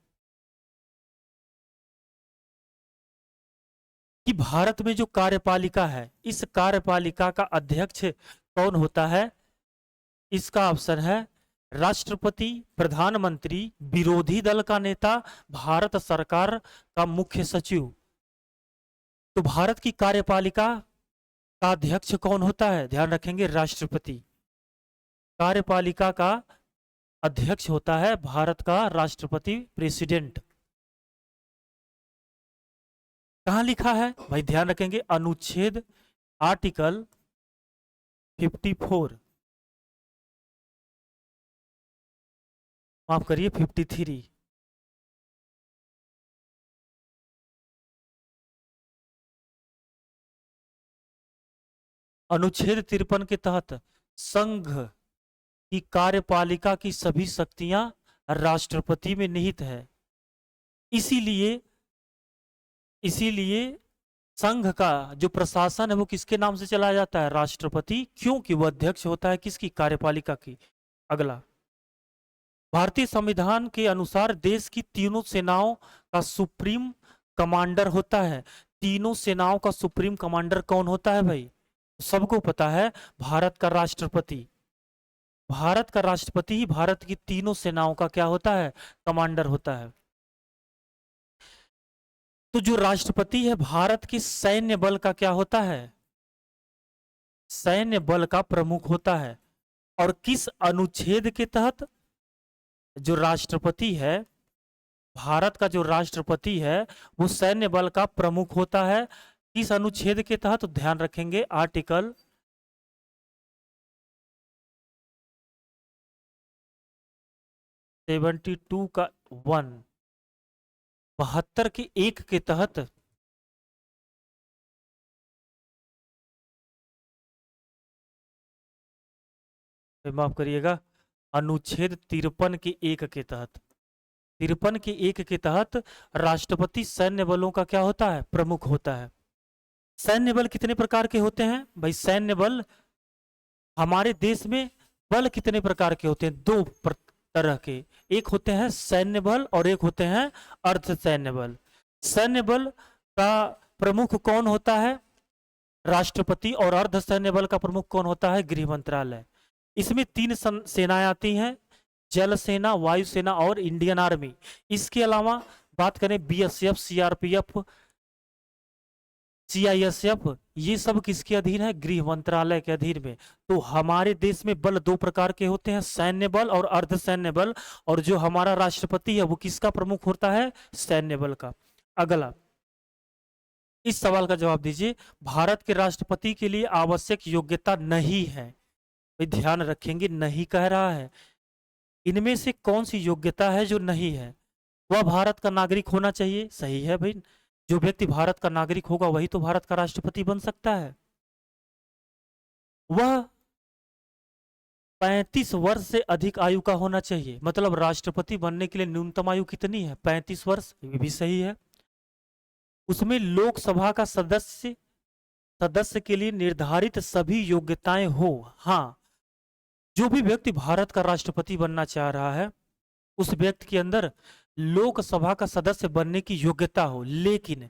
कि भारत में जो कार्यपालिका है, इस कार्यपालिका का अध्यक्ष कौन होता है? इसका ऑप्शन है राष्ट्रपति, प्रधानमंत्री, विरोधी दल का नेता, भारत सरकार का मुख्य सचिव। तो भारत की कार्यपालिका का अध्यक्ष कौन होता है? ध्यान रखेंगे राष्ट्रपति। कार्यपालिका का अध्यक्ष होता है भारत का राष्ट्रपति, प्रेसिडेंट। कहां लिखा है भाई? ध्यान रखेंगे अनुच्छेद आर्टिकल 54, माफ करिए 53। अनुच्छेद 53 के तहत संघ की कार्यपालिका की सभी शक्तियां राष्ट्रपति में निहित है। इसीलिए इसीलिए संघ का जो प्रशासन है वो किसके नाम से चलाया जाता है? राष्ट्रपति, क्योंकि वह अध्यक्ष होता है किसकी? कार्यपालिका की। अगला, भारतीय संविधान के अनुसार देश की तीनों सेनाओं का सुप्रीम कमांडर होता है। तीनों सेनाओं का सुप्रीम कमांडर कौन होता है भाई? सबको पता है, भारत का राष्ट्रपति। भारत का राष्ट्रपति ही भारत की तीनों सेनाओं का क्या होता है? कमांडर होता है। तो जो राष्ट्रपति है भारत की सैन्य बल का क्या होता है? सैन्य बल का प्रमुख होता है। और किस अनुच्छेद के तहत जो राष्ट्रपति है, भारत का जो राष्ट्रपति है वो सैन्य बल का प्रमुख होता है? किस अनुच्छेद के तहत? ध्यान रखेंगे आर्टिकल 72 का 1, 72 के 1 के तहत माफ करिएगा, अनुच्छेद 53 के 1 के तहत, 53 के 1 के तहत राष्ट्रपति सैन्य बलों का क्या होता है? प्रमुख होता है। सैन्य बल कितने प्रकार के होते हैं भाई? सैन्य बल हमारे देश में बल कितने प्रकार के होते हैं? दो तरह के, एक होते हैं सैन्य बल और एक होते हैं अर्ध सैन्य बल। सैन्य बल का प्रमुख कौन होता है? राष्ट्रपति। और अर्ध सैन्य बल का प्रमुख कौन होता है? गृह मंत्रालय। इसमें 3 सेनाएं आती हैं, जल सेना, वायुसेना और इंडियन आर्मी। इसके अलावा बात करें बीएसएफ, सीआरपीएफ, सीआईएसएफ, ये सब किसके अधीन है? गृह मंत्रालय के अधीन में। तो हमारे देश में बल 2 प्रकार के होते हैं, सैन्य बल और अर्ध सैन्य बल। और जो हमारा राष्ट्रपति है वो किसका प्रमुख होता है? सैन्य बल का। अगला, इस सवाल का जवाब दीजिए, भारत के राष्ट्रपति के लिए आवश्यक योग्यता नहीं है। भाई ध्यान रखेंगे, नहीं कह रहा है। इनमें से कौन सी योग्यता है जो नहीं है? वह भारत का नागरिक होना चाहिए। सही है भाई, जो व्यक्ति भारत का नागरिक होगा वही तो भारत का राष्ट्रपति बन सकता है। वह 35 वर्ष से अधिक आयु का होना चाहिए। मतलब राष्ट्रपति बनने के लिए न्यूनतम आयु कितनी है? 35 वर्ष। ये भी सही है। उसमें लोकसभा का सदस्य के लिए निर्धारित सभी योग्यताएं हो। हाँ, जो भी व्यक्ति भारत का राष्ट्रपति बनना चाह रहा है उस व्यक्ति के अंदर लोकसभा का सदस्य बनने की योग्यता हो, लेकिन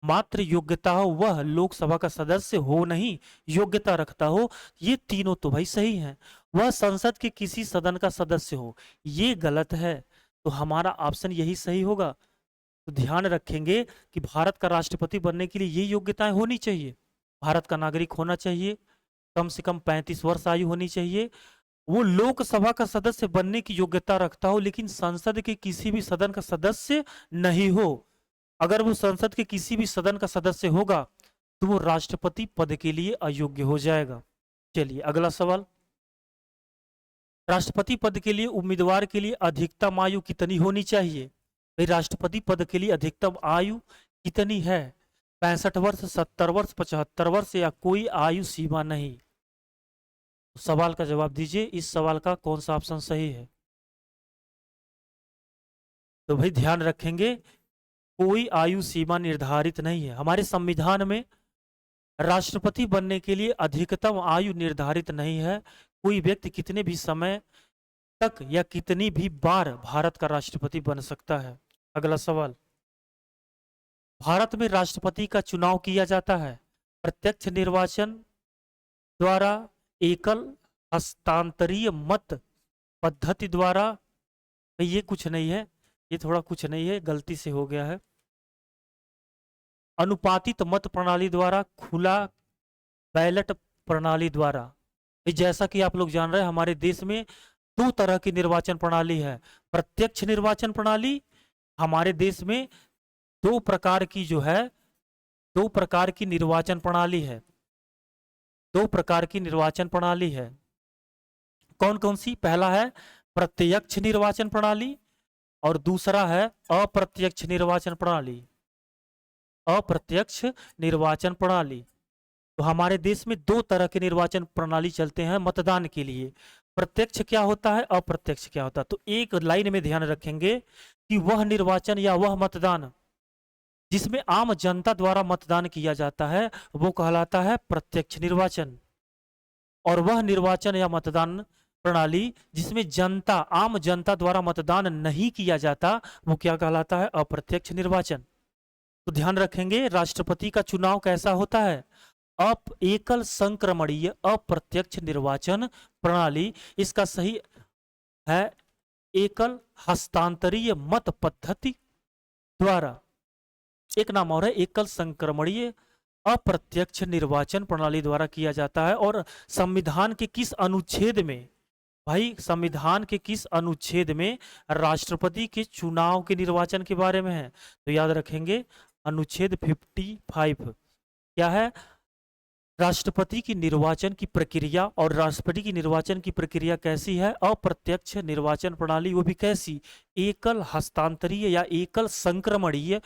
मात्र योग्यता हो, वह लोकसभा का सदस्य हो नहीं, योग्यता रखता हो। ये तीनों तो भाई सही हैं। वह संसद के किसी सदन का सदस्य हो, ये गलत है। तो हमारा ऑप्शन यही सही होगा। तो ध्यान रखेंगे कि भारत का राष्ट्रपति बनने के लिए ये योग्यताएं होनी चाहिए। भारत का नागरिक होना चाहिए, कम से कम 35 वर्ष आयु होनी चाहिए, वो लोकसभा का सदस्य बनने की योग्यता रखता हो लेकिन संसद के किसी भी सदन का सदस्य नहीं हो। अगर वो संसद के किसी भी सदन का सदस्य होगा तो वो राष्ट्रपति पद के लिए अयोग्य हो जाएगा। चलिए अगला सवाल, राष्ट्रपति पद के लिए उम्मीदवार के लिए अधिकतम आयु कितनी होनी चाहिए? भाई राष्ट्रपति पद के लिए अधिकतम आयु कितनी है? 65 वर्ष, 70 वर्ष, 75 वर्ष या कोई आयु सीमा नहीं? सवाल का जवाब दीजिए, इस सवाल का कौन सा ऑप्शन सही है? तो भाई ध्यान रखेंगे, कोई आयु सीमा निर्धारित नहीं है। हमारे संविधान में राष्ट्रपति बनने के लिए अधिकतम आयु निर्धारित नहीं है। कोई व्यक्ति कितने भी समय तक या कितनी भी बार भारत का राष्ट्रपति बन सकता है। अगला सवाल, भारत में राष्ट्रपति का चुनाव किया जाता है प्रत्यक्ष निर्वाचन द्वारा, एकल हस्तांतरीय मत पद्धति द्वारा? ये कुछ नहीं है, ये थोड़ा कुछ नहीं है, गलती से हो गया है। अनुपातित मत प्रणाली द्वारा, खुला बैलेट प्रणाली द्वारा? जैसा कि आप लोग जान रहे हैं हमारे देश में दो तरह की निर्वाचन प्रणाली है। प्रत्यक्ष निर्वाचन प्रणाली, हमारे देश में दो प्रकार की जो है, दो प्रकार की निर्वाचन प्रणाली है, दो प्रकार की निर्वाचन प्रणाली है। कौन कौन सी? पहला है प्रत्यक्ष निर्वाचन प्रणाली और दूसरा है अप्रत्यक्ष निर्वाचन प्रणाली। अप्रत्यक्ष निर्वाचन प्रणाली, तो हमारे देश में दो तरह के निर्वाचन प्रणाली चलते हैं मतदान के लिए। प्रत्यक्ष क्या होता है, अप्रत्यक्ष क्या होता है? तो एक लाइन में ध्यान रखेंगे कि वह निर्वाचन या वह मतदान जिसमें आम जनता द्वारा मतदान किया जाता है वो कहलाता है प्रत्यक्ष निर्वाचन, और वह निर्वाचन या मतदान प्रणाली जिसमें जनता, आम जनता द्वारा मतदान नहीं किया जाता वो क्या कहलाता है? अप्रत्यक्ष निर्वाचन। तो ध्यान रखेंगे राष्ट्रपति का चुनाव कैसा होता है? एकल संक्रमणीय अप्रत्यक्ष निर्वाचन प्रणाली। इसका सही है एकल हस्तांतरीय मत पद्धति द्वारा। एक नाम और है एकल संक्रमणीय अप्रत्यक्ष निर्वाचन प्रणाली द्वारा किया जाता है। और संविधान के किस अनुच्छेद में, भाई संविधान के किस अनुच्छेद में राष्ट्रपति के चुनाव के निर्वाचन के बारे में है? तो याद रखेंगे अनुच्छेद 55। क्या है? राष्ट्रपति की निर्वाचन की प्रक्रिया, और राष्ट्रपति की निर्वाचन की प्रक्रिया कैसी है? अप्रत्यक्ष निर्वाचन प्रणाली, वो भी कैसी? एकल हस्तांतरीय या एकल संक्रमणीय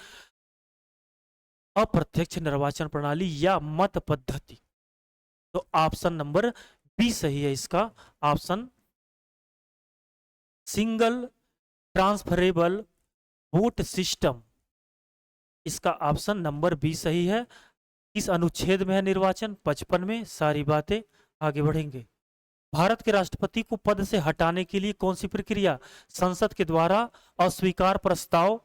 अप्रत्यक्ष निर्वाचन प्रणाली या मत पद्धति। तो ऑप्शन नंबर बी सही है इसका। Option single transferable vote system, इसका ऑप्शन नंबर बी सही है। इस अनुच्छेद में है निर्वाचन 55 में। सारी बातें आगे बढ़ेंगे। भारत के राष्ट्रपति को पद से हटाने के लिए कौन सी प्रक्रिया? संसद के द्वारा अस्वीकार प्रस्ताव,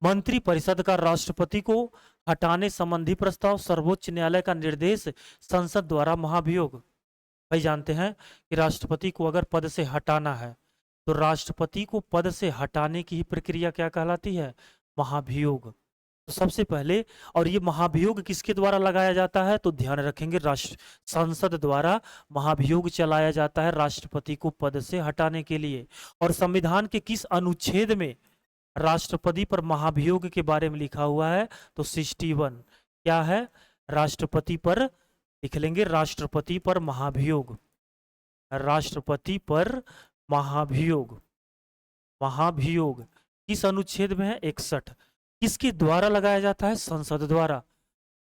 मंत्री परिषद का राष्ट्रपति को हटाने संबंधी प्रस्ताव, सर्वोच्च न्यायालय का निर्देश, संसद द्वारा महाभियोग। भाई जानते हैं कि राष्ट्रपति को अगर पद से हटाना है तो राष्ट्रपति को पद से हटाने की ही प्रक्रिया क्या कहलाती है? महाभियोग। तो सबसे पहले, और ये महाभियोग किसके द्वारा लगाया जाता है? तो ध्यान रखेंगे राष्ट्र संसद द्वारा महाभियोग चलाया जाता है राष्ट्रपति को पद से हटाने के लिए। और संविधान के किस अनुच्छेद में राष्ट्रपति पर महाभियोग के बारे में लिखा हुआ है? तो 61। क्या है? राष्ट्रपति पर लिख लेंगे, राष्ट्रपति पर महाभियोग, राष्ट्रपति पर महाभियोग। महाभियोग किस अनुच्छेद में है? 61। किसके द्वारा लगाया जाता है? संसद द्वारा।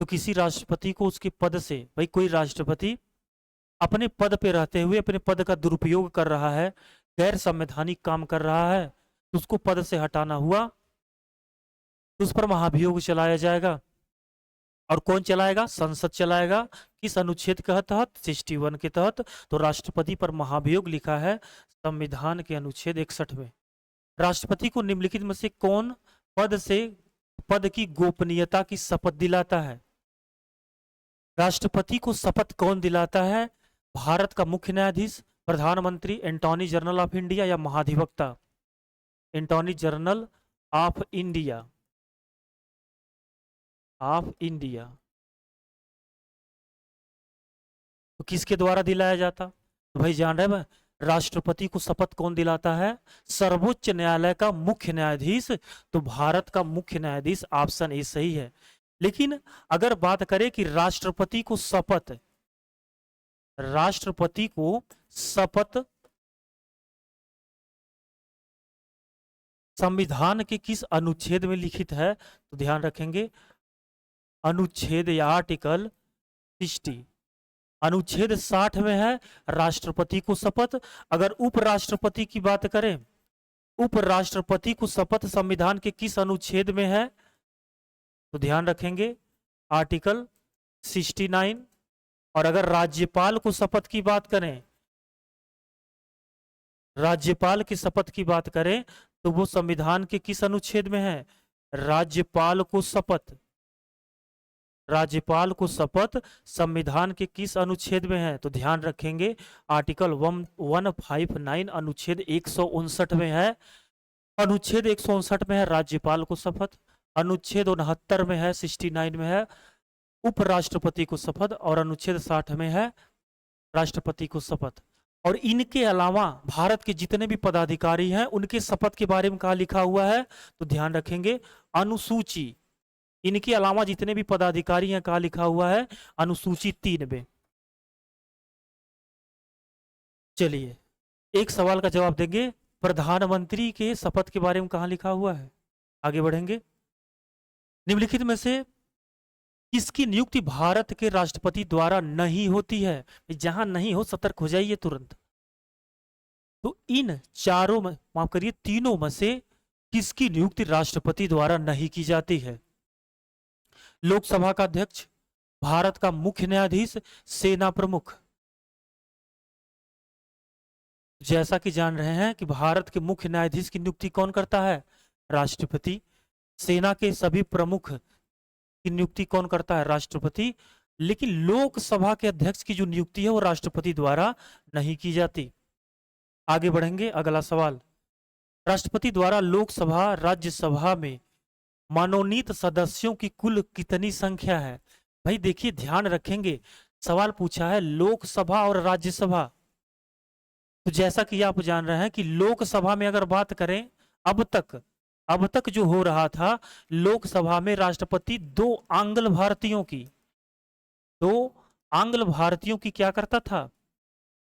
तो किसी राष्ट्रपति को उसके पद से, भाई कोई राष्ट्रपति अपने पद पे रहते हुए अपने पद का दुरुपयोग कर रहा है, गैर संवैधानिक काम कर रहा है, तो उसको पद से हटाना हुआ तो उस पर महाभियोग चलाया जाएगा। और कौन चलाएगा? संसद चलाएगा। किस अनुच्छेद के तहत? 61 के तहत। तो राष्ट्रपति पर महाभियोग लिखा है संविधान के अनुच्छेद 61 में। राष्ट्रपति को निम्नलिखित में से कौन पद की गोपनीयता की शपथ दिलाता है? राष्ट्रपति को शपथ कौन दिलाता है? भारत का मुख्य न्यायाधीश, प्रधानमंत्री, अटॉर्नी जनरल ऑफ इंडिया या महाधिवक्ता? Attorney general of India, of India. तो किसके द्वारा दिलाया जाता? तो भाई जान रहे हैं, राष्ट्रपति को शपथ कौन दिलाता है? सर्वोच्च न्यायालय का मुख्य न्यायाधीश। तो भारत का मुख्य न्यायाधीश, ऑप्शन ए सही है। लेकिन अगर बात करें कि राष्ट्रपति को शपथ संविधान के किस अनुच्छेद में लिखित है? तो ध्यान रखेंगे, अनुच्छेद या आर्टिकल 60, अनुच्छेद 60 में है राष्ट्रपति को शपथ। अगर उपराष्ट्रपति की बात करें, उपराष्ट्रपति को शपथ संविधान के किस अनुच्छेद में है? तो ध्यान रखेंगे, आर्टिकल 69। और अगर राज्यपाल को शपथ की बात करें, राज्यपाल की शपथ की बात करें, तो वो संविधान के किस अनुच्छेद में है? राज्यपाल को शपथ, राज्यपाल को शपथ संविधान के किस अनुच्छेद में है? तो ध्यान रखेंगे, आर्टिकल 159, अनुच्छेद 159 में है। अनुच्छेद 159 में है राज्यपाल को शपथ, अनुच्छेद 69 में है, 69 में है उपराष्ट्रपति को शपथ, और अनुच्छेद 60 में है राष्ट्रपति को शपथ। और इनके अलावा भारत के जितने भी पदाधिकारी हैं उनके शपथ के बारे में कहा लिखा हुआ है? तो ध्यान रखेंगे, अनुसूची, इनके अलावा जितने भी पदाधिकारी हैं कहा लिखा हुआ है? अनुसूची 3 में। चलिए एक सवाल का जवाब देंगे, प्रधानमंत्री के शपथ के बारे में कहा लिखा हुआ है? आगे बढ़ेंगे, निम्नलिखित में से किसकी नियुक्ति भारत के राष्ट्रपति द्वारा नहीं होती है? जहां नहीं हो सतर्क हो जाइए तुरंत। तो इन चारों में, माफ करिए तीनों में से किसकी नियुक्ति राष्ट्रपति द्वारा नहीं की जाती है? लोकसभा का अध्यक्ष, भारत का मुख्य न्यायाधीश, सेना प्रमुख। जैसा कि जान रहे हैं कि भारत के मुख्य न्यायाधीश की नियुक्ति कौन करता है? राष्ट्रपति। सेना के सभी प्रमुख की नियुक्ति कौन करता है? राष्ट्रपति। लेकिन लोकसभा के अध्यक्ष की जो नियुक्ति है वो राष्ट्रपति द्वारा नहीं की जाती। आगे बढ़ेंगे, अगला सवाल, राष्ट्रपति द्वारा लोकसभा राज्यसभा में मनोनीत सदस्यों की कुल कितनी संख्या है? भाई देखिए ध्यान रखेंगे, सवाल पूछा है लोकसभा और राज्यसभा। तो जैसा कि आप जान रहे हैं कि लोकसभा में अगर बात करें, अब तक जो हो रहा था, लोकसभा में राष्ट्रपति दो आंग्ल भारतीयों की क्या करता था?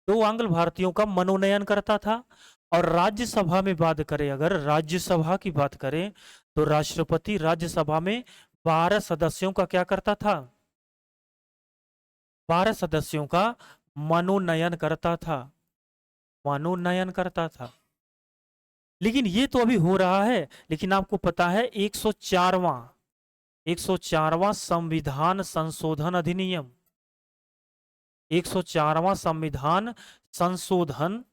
दो आंग्ल भारतीयों का मनोनयन करता था। और राज्यसभा में बात करें, अगर राज्यसभा की बात करें, तो राष्ट्रपति राज्यसभा में 12 सदस्यों का क्या करता था? 12 सदस्यों का मनोनयन करता था। लेकिन ये तो अभी हो रहा है। लेकिन आपको पता है 104वां संविधान संशोधन अधिनियम, 104वां संविधान संशोधन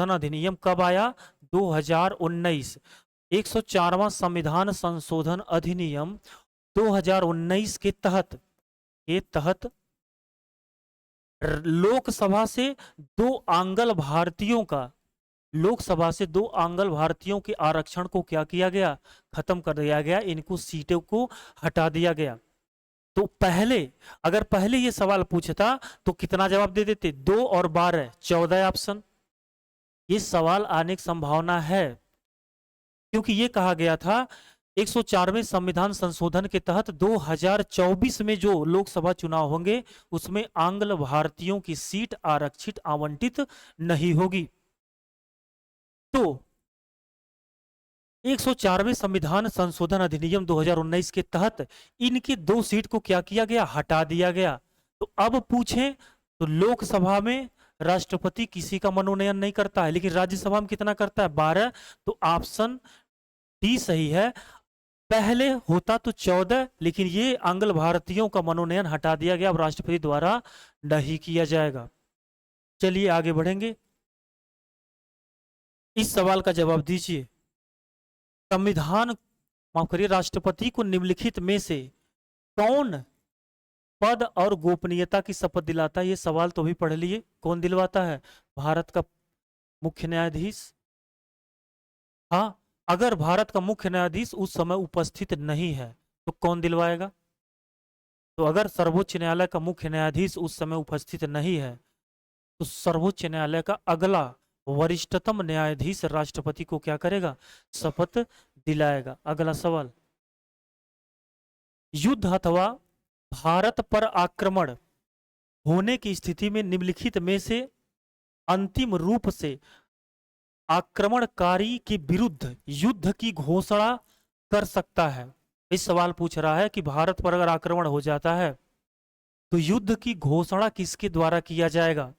अधिनियम कब आया? 2019। 104वां संविधान संशोधन अधिनियम 2019 के तहत लोकसभा से दो आंग्ल भारतीयों के आरक्षण को क्या किया गया? खत्म कर दिया गया, इनको सीटों को हटा दिया गया। तो अगर पहले ये सवाल पूछता तो कितना जवाब दे देते? 2 और 12, 14 ऑप्शन। ये सवाल आने की संभावना है, क्योंकि ये कहा गया था 104वें संविधान संशोधन के तहत 2024 में जो लोकसभा चुनाव होंगे उसमें आंग्ल भारतीयों की सीट आरक्षित आवंटित नहीं होगी। तो 104वें संविधान संशोधन अधिनियम 2019 के तहत इनकी 2 सीट को क्या किया गया? हटा दिया गया। तो अब पूछें तो लोकसभा में राष्ट्रपति किसी का मनोनयन नहीं करता है, लेकिन राज्यसभा में कितना करता है? 12। तो ऑप्शन डी सही है। पहले होता तो 14, लेकिन ये आंग्ल भारतीयों का मनोनयन हटा दिया गया, अब राष्ट्रपति द्वारा नहीं किया जाएगा। चलिए आगे बढ़ेंगे, इस सवाल का जवाब दीजिए, राष्ट्रपति को निम्नलिखित में से कौन पद और गोपनीयता की शपथ दिलाता है? ये सवाल तो भी पढ़ लिए, कौन दिलवाता है? भारत का मुख्य न्यायाधीश। हाँ, अगर भारत का मुख्य न्यायाधीश उस समय उपस्थित नहीं है तो कौन दिलवाएगा? तो अगर सर्वोच्च न्यायालय का मुख्य न्यायाधीश उस समय उपस्थित नहीं है तो सर्वोच्च न्यायालय का अगला वरिष्ठतम न्यायाधीश राष्ट्रपति को क्या करेगा, शपथ दिलाएगा। अगला सवाल, युद्ध अथवा भारत पर आक्रमण होने की स्थिति में निम्नलिखित में से अंतिम रूप से आक्रमणकारी के विरुद्ध युद्ध की घोषणा कर सकता है। इस सवाल पूछ रहा है कि भारत पर अगर आक्रमण हो जाता है तो युद्ध की घोषणा किसके द्वारा किया जाएगा,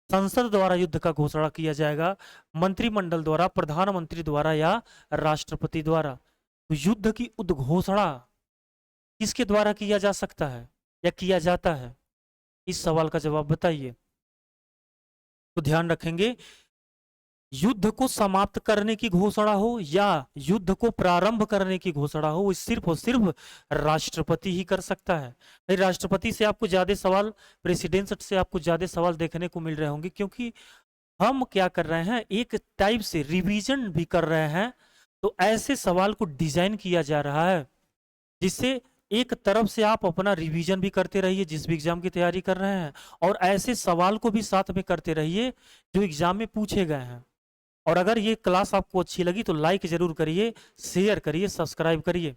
संसद द्वारा युद्ध का घोषणा किया जाएगा, मंत्रिमंडल द्वारा, प्रधानमंत्री द्वारा या राष्ट्रपति द्वारा। तो युद्ध की उद्घोषणा किसके द्वारा किया जा सकता है या किया जाता है, इस सवाल का जवाब बताइए। तो ध्यान रखेंगे, युद्ध को समाप्त करने की घोषणा हो या युद्ध को प्रारंभ करने की घोषणा हो, वो सिर्फ और सिर्फ राष्ट्रपति ही कर सकता है। भाई राष्ट्रपति से आपको ज्यादा सवाल, प्रेसिडेंट से आपको ज्यादा सवाल देखने को मिल रहे होंगे, क्योंकि हम क्या कर रहे हैं, एक टाइप से रिवीजन भी कर रहे हैं। तो ऐसे सवाल को डिजाइन किया जा रहा है जिससे एक तरफ से आप अपना रिवीजन भी करते रहिए जिस भी एग्जाम की तैयारी कर रहे हैं, और ऐसे सवाल को भी साथ में करते रहिए जो एग्जाम में पूछे गए हैं। और अगर ये क्लास आपको अच्छी लगी तो लाइक जरूर करिए, शेयर करिए, सब्सक्राइब करिए।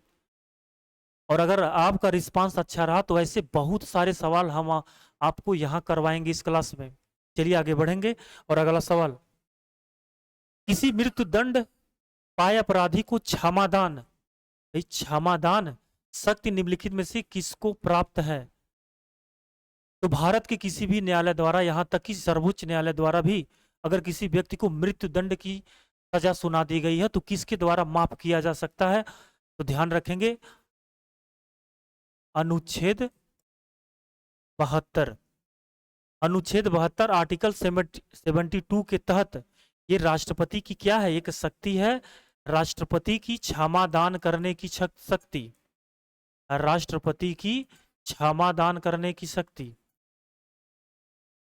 और अगर आपका रिस्पांस अच्छा रहा तो ऐसे बहुत सारे सवाल हम आपको यहाँ करवाएंगे इस क्लास में। चलिए आगे बढ़ेंगे। और अगला सवाल, किसी मृत्यु दंड पाए अपराधी को क्षमादान, भाई क्षमादान शक्ति निम्नलिखित में से किसको प्राप्त है। तो भारत के किसी भी न्यायालय द्वारा, यहां तक कि सर्वोच्च न्यायालय द्वारा भी अगर किसी व्यक्ति को मृत्यु दंड की सजा सुना दी गई है तो किसके द्वारा माफ किया जा सकता है। तो ध्यान रखेंगे, अनुच्छेद 72, अनुच्छेद 72 आर्टिकल 72 के तहत ये राष्ट्रपति की क्या है, एक शक्ति है, राष्ट्रपति की क्षमादान करने की शक्ति, राष्ट्रपति की क्षमादान करने की शक्ति,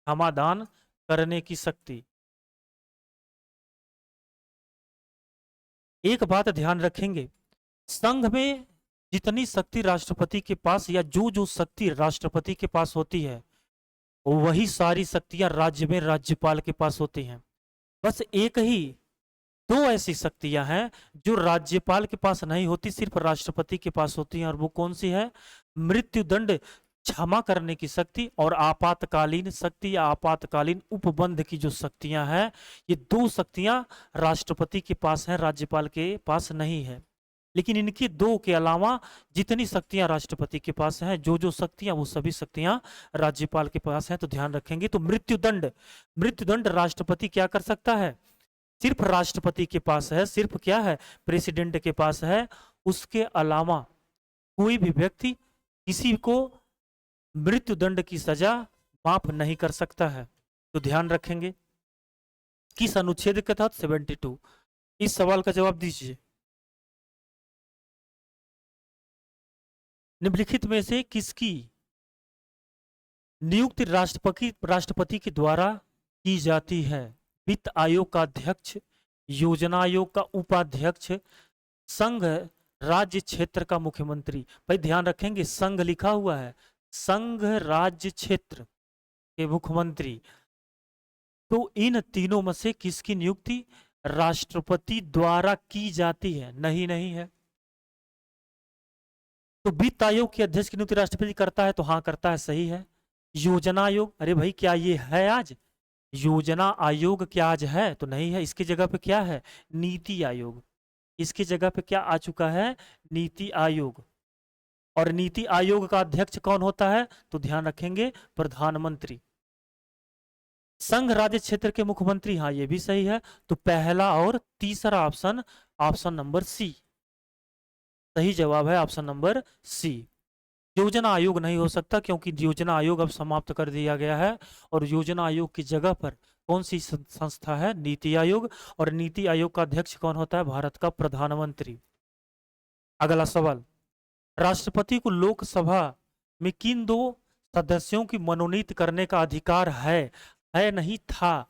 क्षमादान करने की शक्ति। एक बात ध्यान रखेंगे, संघ में जितनी शक्ति राष्ट्रपति के पास या जो जो शक्ति राष्ट्रपति के पास होती है वही सारी शक्तियां राज्य में राज्यपाल के पास होती हैं। बस एक ही दो ऐसी शक्तियां हैं जो राज्यपाल के पास नहीं होती, सिर्फ राष्ट्रपति के पास होती हैं, और वो कौन सी है, मृत्युदंड क्षमा करने की शक्ति और आपातकालीन शक्ति या आपातकालीन उपबंध की जो शक्तियां हैं, ये दो शक्तियां राष्ट्रपति के पास हैं, राज्यपाल के पास नहीं है। लेकिन इनके दो के अलावा जितनी शक्तियां राष्ट्रपति के पास हैं, जो जो शक्तियां, वो सभी शक्तियां राज्यपाल के पास हैं। तो ध्यान रखेंगे, तो मृत्युदंड, मृत्युदंड राष्ट्रपति क्या कर सकता है, सिर्फ राष्ट्रपति के पास है, सिर्फ क्या है, प्रेसिडेंट के पास है। उसके अलावा कोई भी व्यक्ति किसी को मृत्युदंड की सजा माफ नहीं कर सकता है। तो ध्यान रखेंगे, किस अनुच्छेद के तहत, 72। इस सवाल का जवाब दीजिए। निम्नलिखित में से किसकी नियुक्ति राष्ट्रपति के द्वारा की जाती है, वित्त आयोग का अध्यक्ष, योजना आयोग का उपाध्यक्ष, संघ राज्य क्षेत्र का मुख्यमंत्री। भाई ध्यान रखेंगे, संघ लिखा हुआ है, संघ राज्य क्षेत्र के मुख्यमंत्री। तो इन तीनों में से किसकी नियुक्ति राष्ट्रपति द्वारा की जाती है, नहीं नहीं है। तो वित्त आयोग के अध्यक्ष की नियुक्ति राष्ट्रपति करता है, तो हाँ करता है, सही है। योजना आयोग, अरे भाई क्या ये है आज, योजना आयोग क्या आज है, तो नहीं है। इसकी जगह पे क्या है, नीति आयोग, इसकी जगह पे क्या आ चुका है, नीति आयोग। और नीति आयोग का अध्यक्ष कौन होता है, तो ध्यान रखेंगे, प्रधानमंत्री। संघ राज्य क्षेत्र के मुख्यमंत्री, हाँ ये भी सही है। तो पहला और तीसरा ऑप्शन, ऑप्शन नंबर सी सही जवाब है, ऑप्शन नंबर सी। योजना आयोग नहीं हो सकता क्योंकि योजना आयोग अब समाप्त कर दिया गया है, और योजना आयोग की जगह पर कौन सी संस्था है, नीति आयोग। और नीति आयोग का अध्यक्ष कौन होता है, भारत का प्रधानमंत्री। अगला सवाल, राष्ट्रपति को लोकसभा में किन दो सदस्यों की मनोनीत करने का अधिकार है नहीं था।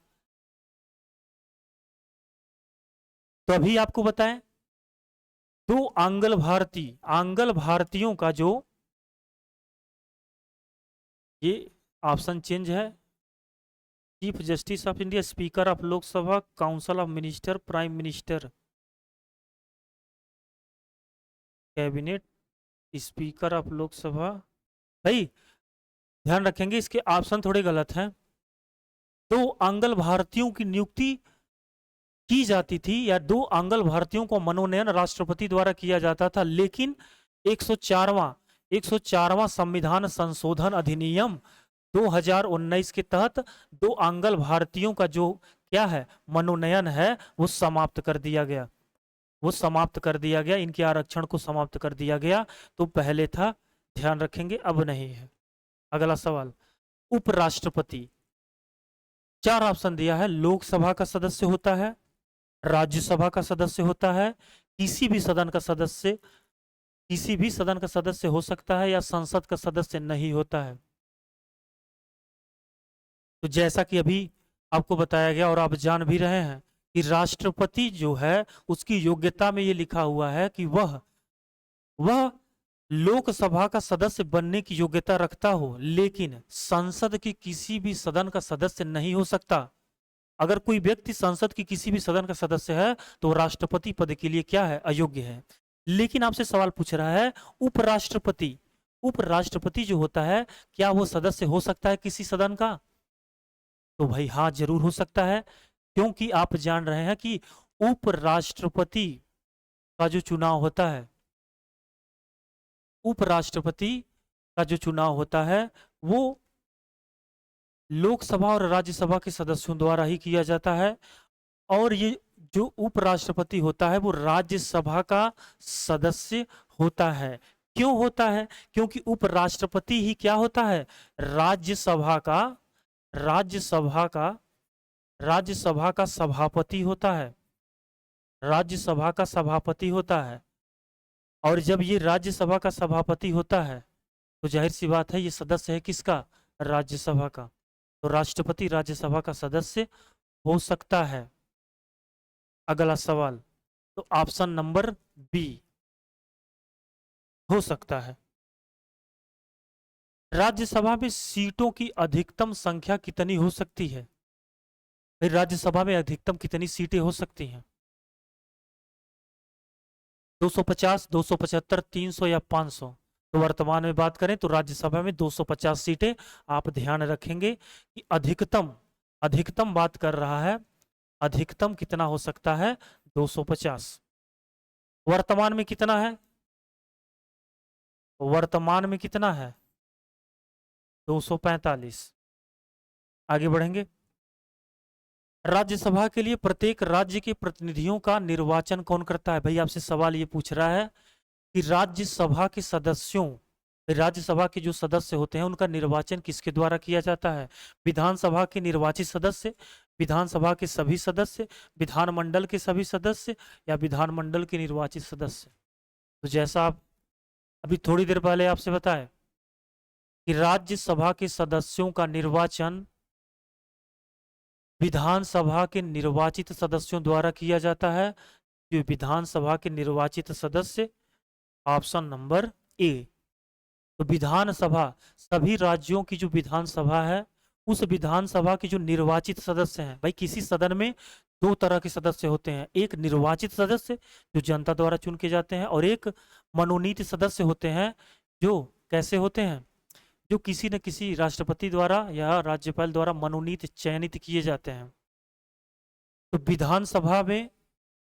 तो अभी आपको बताएं, दो आंग्ल भारतीयों का जो ये ऑप्शन चेंज है। Chief justice of India, speaker of Lok Sabha, council of minister, prime minister, cabinet, speaker of Lok Sabha. भाई ध्यान रखेंगे इसके ऑप्शन थोड़े गलत हैं। दो आंगल भारतीयों की नियुक्ति की जाती थी, या दो आंगल भारतीयों को मनोनयन राष्ट्रपति द्वारा किया जाता था, लेकिन 104वां संविधान संशोधन अधिनियम 2019 के तहत दो आंगल भारतीयों का जो क्या है मनोनयन है वो समाप्त कर दिया गया। वो समाप्त कर दिया गया, इनके आरक्षण को समाप्त कर दिया गया। तो पहले था, ध्यान रखेंगे, अब नहीं है। अगला सवाल, उपराष्ट्रपति। चार ऑप्शन दिया है, लोकसभा का सदस्य होता है, राज्यसभा का सदस्य होता है, किसी भी सदन का सदस्य, किसी भी सदन का सदस्य हो सकता है, या संसद का सदस्य नहीं होता है। तो जैसा कि अभी आपको बताया गया और आप जान भी रहे हैं कि राष्ट्रपति जो है उसकी योग्यता में ये लिखा हुआ है कि वह लोकसभा का सदस्य बनने की योग्यता रखता हो, लेकिन संसद की किसी भी सदन का सदस्य नहीं हो सकता। अगर कोई व्यक्ति संसद की किसी भी सदन का सदस्य है तो राष्ट्रपति पद के लिए क्या है, अयोग्य है। लेकिन आपसे सवाल पूछ रहा है उपराष्ट्रपति, उपराष्ट्रपति जो होता है क्या वो सदस्य हो सकता है किसी सदन का? तो भाई हाँ, जरूर हो सकता है, क्योंकि आप जान रहे हैं कि उपराष्ट्रपति का जो चुनाव होता है, उपराष्ट्रपति का जो चुनाव होता है वो लोकसभा और राज्यसभा के सदस्यों द्वारा ही किया जाता है। और ये जो उपराष्ट्रपति होता है वो राज्यसभा का सदस्य होता है। क्यों होता है? क्योंकि उपराष्ट्रपति ही क्या होता है, राज्यसभा का राज्यसभा का राज्यसभा का सभापति होता है, राज्यसभा का सभापति होता है। और जब ये राज्यसभा का सभापति होता है तो जाहिर सी बात है ये सदस्य है किसका, राज्यसभा का। तो राष्ट्रपति राज्यसभा का सदस्य हो सकता है। अगला सवाल, तो ऑप्शन नंबर बी हो सकता है। राज्यसभा में सीटों की अधिकतम संख्या कितनी हो सकती है? भाई राज्यसभा में अधिकतम कितनी सीटें हो सकती हैं? 250, 275, 300 या 500? तो वर्तमान में बात करें तो राज्यसभा में 250 सीटें। आप ध्यान रखेंगे कि अधिकतम अधिकतम बात कर रहा है, अधिकतम कितना हो सकता है, 250। वर्तमान में कितना है, वर्तमान में कितना है, 245। आगे बढ़ेंगे। राज्यसभा के लिए प्रत्येक राज्य के प्रतिनिधियों का निर्वाचन कौन करता है? भाई आपसे सवाल ये पूछ रहा है कि राज्यसभा के सदस्यों, राज्यसभा के जो सदस्य होते हैं उनका निर्वाचन किसके द्वारा किया जाता है? विधानसभा के निर्वाचित सदस्य, विधानसभा के सभी सदस्य, विधानमंडल के सभी सदस्य, या विधानमंडल के निर्वाचित सदस्य? तो जैसा आप अभी थोड़ी देर पहले आपसे बताया कि राज्यसभा के सदस्यों का निर्वाचन विधानसभा के निर्वाचित सदस्यों द्वारा किया जाता है। जो विधानसभा के निर्वाचित सदस्य, ऑप्शन नंबर ए। तो विधानसभा, सभी राज्यों की जो विधानसभा है उस विधानसभा के जो निर्वाचित सदस्य हैं, भाई किसी सदन में दो तरह के सदस्य होते हैं, एक निर्वाचित सदस्य जो जनता द्वारा चुन के जाते हैं, और एक मनोनीत सदस्य होते हैं जो कैसे होते हैं, जो किसी न किसी राष्ट्रपति द्वारा या राज्यपाल द्वारा मनोनीत चयनित किए जाते हैं। तो विधानसभा में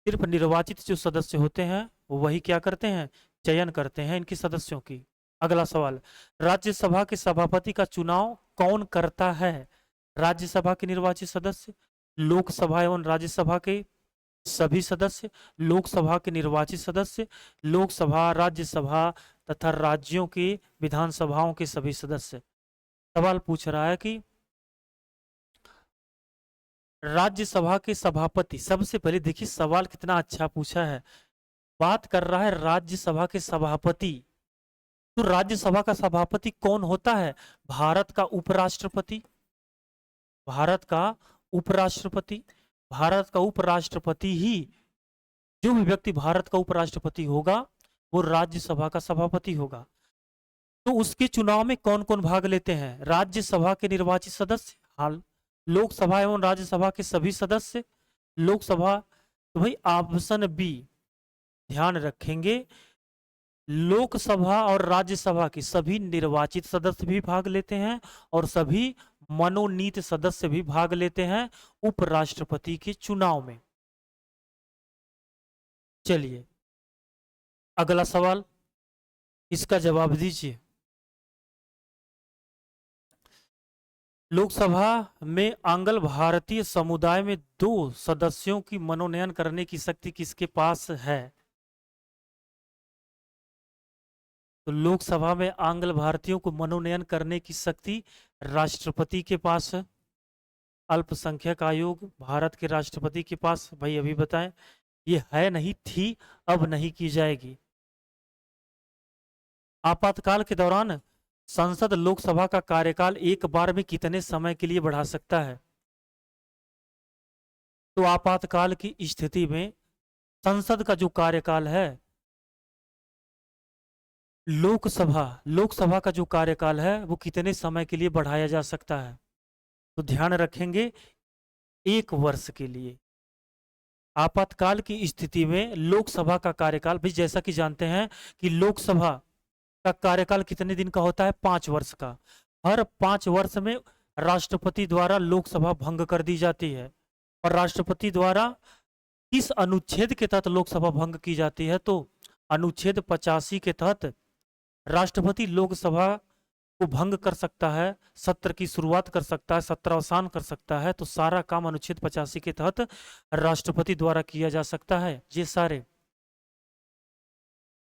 सिर्फ निर्वाचित जो सदस्य होते हैं वो वही क्या करते हैं, चयन करते हैं इनके सदस्यों की। अगला सवाल, राज्यसभा के सभापति का चुनाव कौन करता है? राज्यसभा के निर्वाचित सदस्य, लोकसभा एवं राज्यसभा के सभी सदस्य, लोकसभा के निर्वाचित सदस्य, लोकसभा, राज्यसभा तथा राज्यों की विधानसभाओं के सभी सदस्य। सवाल पूछ रहा है कि राज्यसभा के सभापति, सबसे पहले देखिए सवाल कितना अच्छा पूछा है, बात कर रहा है राज्यसभा के सभापति। तो राज्यसभा का सभापति कौन होता है? भारत का उपराष्ट्रपति, भारत का उपराष्ट्रपति। भारत का उपराष्ट्रपति ही, जो भी व्यक्ति भारत का उपराष्ट्रपति होगा वो राज्यसभा का सभापति होगा। तो उसके चुनाव में कौन कौन भाग लेते हैं? राज्यसभा के निर्वाचित सदस्य, हाल लोकसभा एवं राज्यसभा के सभी सदस्य, लोकसभा। तो भाई ऑप्शन बी ध्यान रखेंगे, लोकसभा और राज्यसभा के सभी निर्वाचित सदस्य भी भाग लेते हैं और सभी मनोनीत सदस्य भी भाग लेते हैं उपराष्ट्रपति के चुनाव में। चलिए अगला सवाल, इसका जवाब दीजिए। लोकसभा में आंग्ल भारतीय समुदाय में 2 सदस्यों की मनोनयन करने की शक्ति किसके पास है? तो लोकसभा में आंग्ल भारतीयों को मनोनयन करने की शक्ति राष्ट्रपति के पास है। अल्पसंख्यक आयोग भारत के राष्ट्रपति के पास, भाई अभी बताएं, ये है नहीं थी, अब नहीं की जाएगी। आपातकाल के दौरान संसद लोकसभा का कार्यकाल एक बार में कितने समय के लिए बढ़ा सकता है? तो आपातकाल की स्थिति में संसद का जो कार्यकाल है, लोकसभा का जो कार्यकाल है वो कितने समय के लिए बढ़ाया जा सकता है? तो ध्यान रखेंगे 1 वर्ष के लिए। आपातकाल की स्थिति में लोकसभा का कार्यकाल, भी जैसा कि जानते हैं कि लोकसभा का कार्यकाल कितने दिन का होता है? 5 वर्ष का। हर 5 वर्ष में राष्ट्रपति द्वारा लोकसभा भंग कर दी जाती है। और राष्ट्रपति द्वारा किस अनुच्छेद के तहत लोकसभा भंग की जाती है? तो अनुच्छेद 85 के तहत राष्ट्रपति लोकसभा को भंग कर सकता है, सत्र की शुरुआत कर सकता है, सत्रावसान कर सकता है। तो सारा काम अनुच्छेद 85 के तहत राष्ट्रपति द्वारा किया जा सकता है, ये सारे।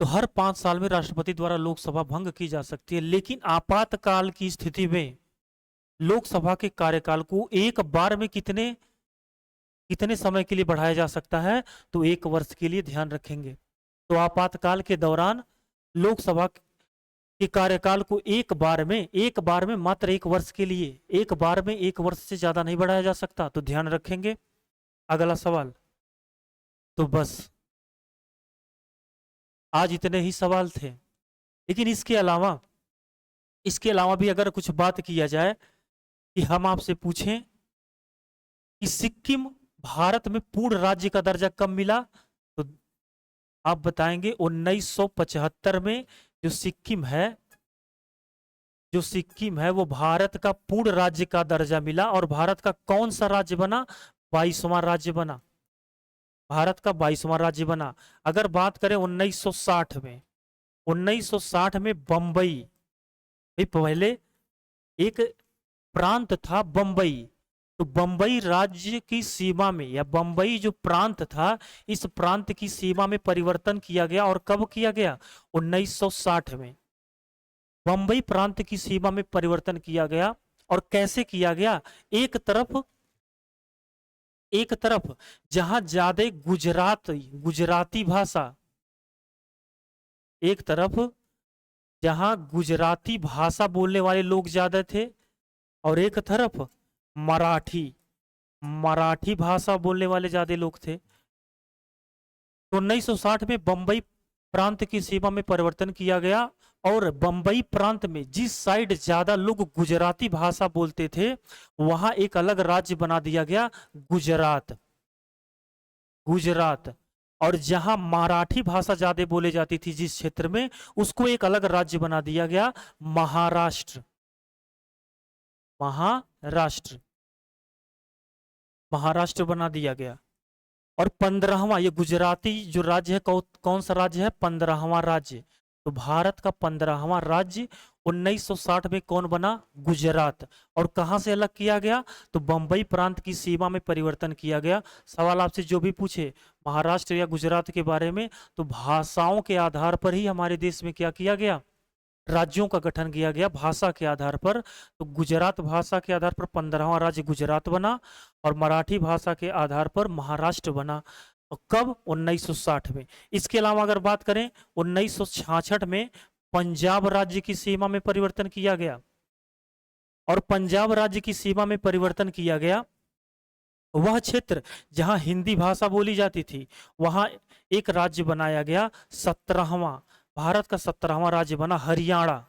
तो हर 5 साल में राष्ट्रपति द्वारा लोकसभा भंग की जा सकती है। लेकिन आपातकाल की स्थिति में लोकसभा के कार्यकाल को एक बार में कितने समय के लिए बढ़ाया जा सकता है? तो 1 वर्ष के लिए, ध्यान रखेंगे। तो आपातकाल के दौरान लोकसभा के कार्यकाल को एक बार में मात्र 1 वर्ष के लिए, एक बार में 1 वर्ष से ज्यादा नहीं बढ़ाया जा सकता। तो ध्यान रखेंगे। अगला सवाल, तो बस आज इतने ही सवाल थे। लेकिन इसके अलावा भी अगर कुछ बात किया जाए कि हम आपसे पूछें कि सिक्किम भारत में पूर्ण राज्य का दर्जा कब मिला, तो आप बताएंगे 1975 में जो सिक्किम है वो भारत का पूर्ण राज्य का दर्जा मिला। और भारत का कौन सा राज्य बना? 22वां राज्य बना। भारत का 22वां राज्य बना। अगर बात करें 1960 में बंबई, पहले एक प्रांत था बंबई, तो बंबई राज्य की सीमा में, या बंबई जो प्रांत था, इस प्रांत की सीमा में परिवर्तन किया गया। और कब किया गया? 1960 में बंबई प्रांत की सीमा में परिवर्तन किया गया। और कैसे किया गया? एक तरफ जहां ज्यादा गुजराती भाषा, एक तरफ जहां गुजराती भाषा बोलने वाले लोग ज्यादा थे, और एक तरफ मराठी भाषा बोलने वाले ज्यादा लोग थे। तो 1960 में बंबई प्रांत की सीमा में परिवर्तन किया गया। और बंबई प्रांत में जिस साइड ज्यादा लोग गुजराती भाषा बोलते थे, वहां एक अलग राज्य बना दिया गया, गुजरात। और जहां मराठी भाषा ज्यादा बोले जाती थी जिस क्षेत्र में, उसको एक अलग राज्य बना दिया गया, महाराष्ट्र बना दिया गया। और 15वां, ये गुजराती जो राज्य है, कौन सा राज्य है? 15वां राज्य। तो भारत का 15वां राज्य 1960 में कौन बना? गुजरात। और कहां से अलग किया गया? तो बंबई प्रांत की सीमा में परिवर्तन किया गया। सवाल आपसे जो भी पूछे महाराष्ट्र या गुजरात के बारे में, तो भाषाओं के आधार पर ही हमारे देश में क्या किया गया? राज्यों का गठन किया गया, भाषा के आधार पर। तो गुजरात भाषा के आधार पर 15वां राज्य गुजरात बना, और मराठी भाषा के आधार पर महाराष्ट्र बना। और कब? 1960 में। इसके अलावा अगर बात करें 1966 में पंजाब राज्य की सीमा में परिवर्तन किया गया। और पंजाब राज्य की सीमा में परिवर्तन किया गया, वह क्षेत्र जहां हिंदी भाषा बोली जाती थी, वहां एक राज्य बनाया गया, 17वां, भारत का 17वां राज्य बना हरियाणा।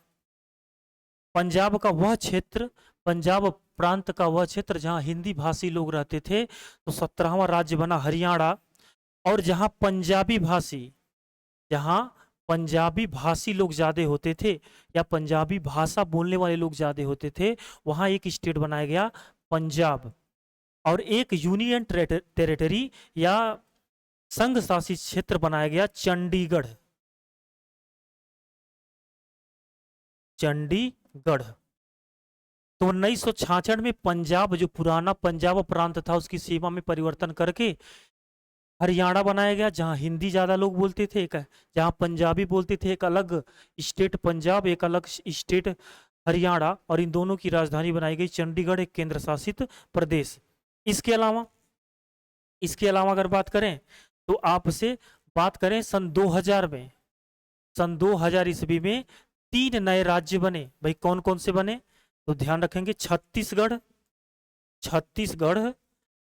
पंजाब का वह क्षेत्र, पंजाब प्रांत का वह क्षेत्र जहां हिंदी भाषी लोग रहते थे, तो 17वां राज्य बना हरियाणा। और जहां पंजाबी भाषी लोग ज्यादा होते थे या पंजाबी भाषा बोलने वाले लोग ज्यादा होते थे, वहां एक स्टेट बनाया गया पंजाब। और एक यूनियन टेरिटरी या संघ शासित क्षेत्र बनाया गया चंडीगढ़। चंडीगढ़। तो 1966 में पंजाब, जो पुराना पंजाब प्रांत था, उसकी सीमा में परिवर्तन करके हरियाणा बनाया गया, जहां हिंदी ज्यादा लोग बोलते थे, जहां पंजाबी बोलते थे। एक अलग स्टेट पंजाब, एक अलग स्टेट हरियाणा, और इन दोनों की राजधानी बनाई गई चंडीगढ़, एक केंद्र शासित प्रदेश। इसके अलावा अगर बात करें तो आपसे बात करें सन 2000 में, सन 2000 ईस्वी में 3 नए राज्य बने। भाई कौन कौन से बने? तो ध्यान रखेंगे, छत्तीसगढ़,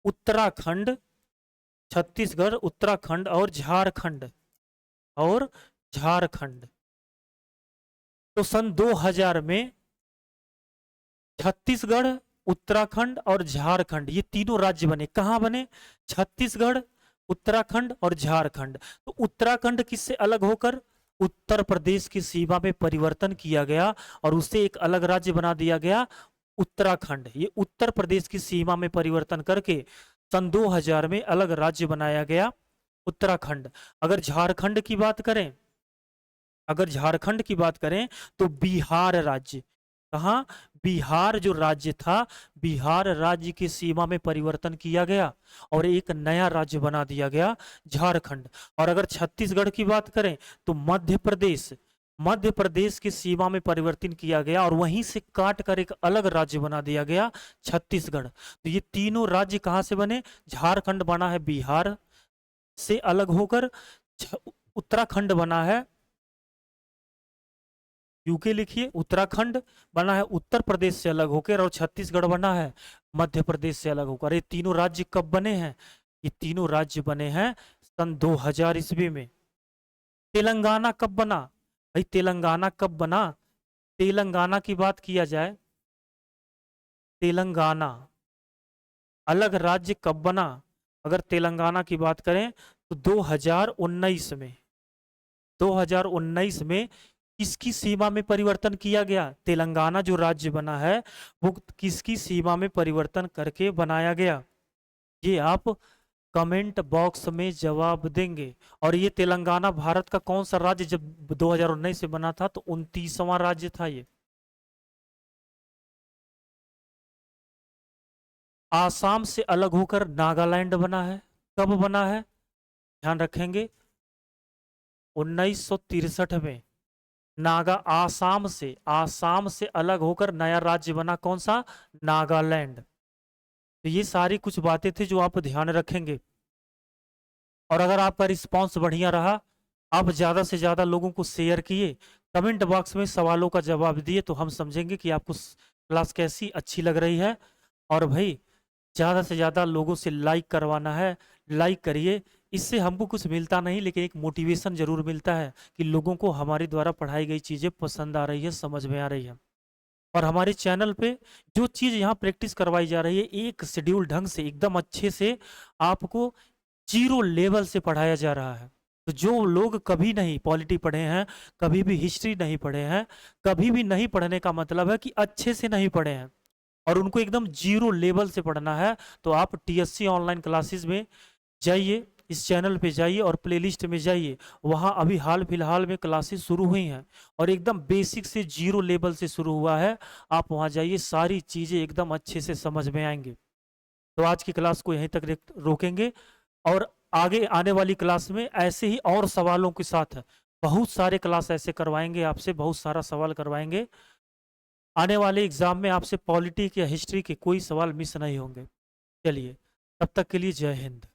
उत्तराखंड, छत्तीसगढ़, उत्तराखंड और झारखंड। तो सन 2000 में छत्तीसगढ़, उत्तराखंड और झारखंड, ये तीनों राज्य बने। कहां बने? छत्तीसगढ़, उत्तराखंड और झारखंड। तो उत्तराखंड किससे अलग होकर उत्तर प्रदेश की सीमा में परिवर्तन किया गया और उसे एक अलग राज्य बना दिया गया उत्तराखंड। ये उत्तर प्रदेश की सीमा में परिवर्तन करके सन 2000 में अलग राज्य बनाया गया उत्तराखंड। अगर झारखंड की बात करें तो बिहार राज्य, कहा? बिहार जो राज्य था, बिहार राज्य की सीमा में परिवर्तन किया गया और एक नया राज्य बना दिया गया झारखंड। और अगर छत्तीसगढ़ की बात करें तो मध्य प्रदेश की सीमा में परिवर्तन किया गया और वहीं से काट कर एक अलग राज्य बना दिया गया छत्तीसगढ़। तो ये तीनों राज्य कहां से बने? झारखंड बना है बिहार से अलग होकर, उत्तराखंड बना है, यूके लिखिए, उत्तराखंड बना है उत्तर प्रदेश से अलग होकर, और छत्तीसगढ़ बना है मध्य प्रदेश से अलग होकर। ये तीनों राज्य कब बने हैं? ये तीनों राज्य बने हैं सन 2000 ईस्वी में। तेलंगाना कब बना? भाई तेलंगाना कब बना? तेलंगाना की बात किया जाए, तेलंगाना अलग राज्य कब बना? अगर तेलंगाना की बात करें तो 2019 में। 2019 में किसकी सीमा में परिवर्तन किया गया? तेलंगाना जो राज्य बना है वो किसकी सीमा में परिवर्तन करके बनाया गया? ये आप कमेंट बॉक्स में जवाब देंगे। और ये तेलंगाना भारत का कौन सा राज्य जब 2019 से बना था? तो 29वां राज्य था ये। आसाम से अलग होकर नागालैंड बना है। कब बना है? ध्यान रखेंगे, 1963 में। आसाम से अलग होकर नया राज्य बना, कौन सा? नागालैंड। तो ये सारी कुछ बातें थी जो आप ध्यान रखेंगे। और अगर आपका रिस्पांस बढ़िया रहा, आप ज्यादा से ज्यादा लोगों को शेयर किए, कमेंट बॉक्स में सवालों का जवाब दिए, तो हम समझेंगे कि आपको क्लास कैसी अच्छी लग रही है। और भाई ज्यादा से ज्यादा लोगों से लाइक करवाना है, लाइक करिए। इससे हमको कुछ मिलता नहीं, लेकिन एक मोटिवेशन जरूर मिलता है कि लोगों को हमारे द्वारा पढ़ाई गई चीजें पसंद आ रही है, समझ में आ रही है। और हमारे चैनल पे जो चीज यहाँ प्रैक्टिस करवाई जा रही है, एक शेड्यूल ढंग से एकदम अच्छे से आपको 0 लेवल से पढ़ाया जा रहा है। तो जो लोग कभी नहीं पॉलिटी पढ़े हैं, कभी भी हिस्ट्री नहीं पढ़े हैं, कभी भी नहीं पढ़ने का मतलब है कि अच्छे से नहीं पढ़े हैं और उनको एकदम 0 लेवल से पढ़ना है, तो आप टीएससी ऑनलाइन क्लासेस में जाइए, इस चैनल पे जाइए और प्लेलिस्ट में जाइए। वहाँ अभी हाल फिलहाल में क्लासेस शुरू हुई हैं और एकदम बेसिक से 0 लेवल से शुरू हुआ है। आप वहाँ जाइए, सारी चीज़ें एकदम अच्छे से समझ में आएंगे। तो आज की क्लास को यहीं तक रोकेंगे और आगे आने वाली क्लास में ऐसे ही और सवालों के साथ बहुत सारे क्लास ऐसे करवाएंगे, आपसे बहुत सारा सवाल करवाएंगे। आने वाले एग्जाम में आपसे पॉलिटी या हिस्ट्री के कोई सवाल मिस नहीं होंगे। चलिए, तब तक के लिए जय हिंद।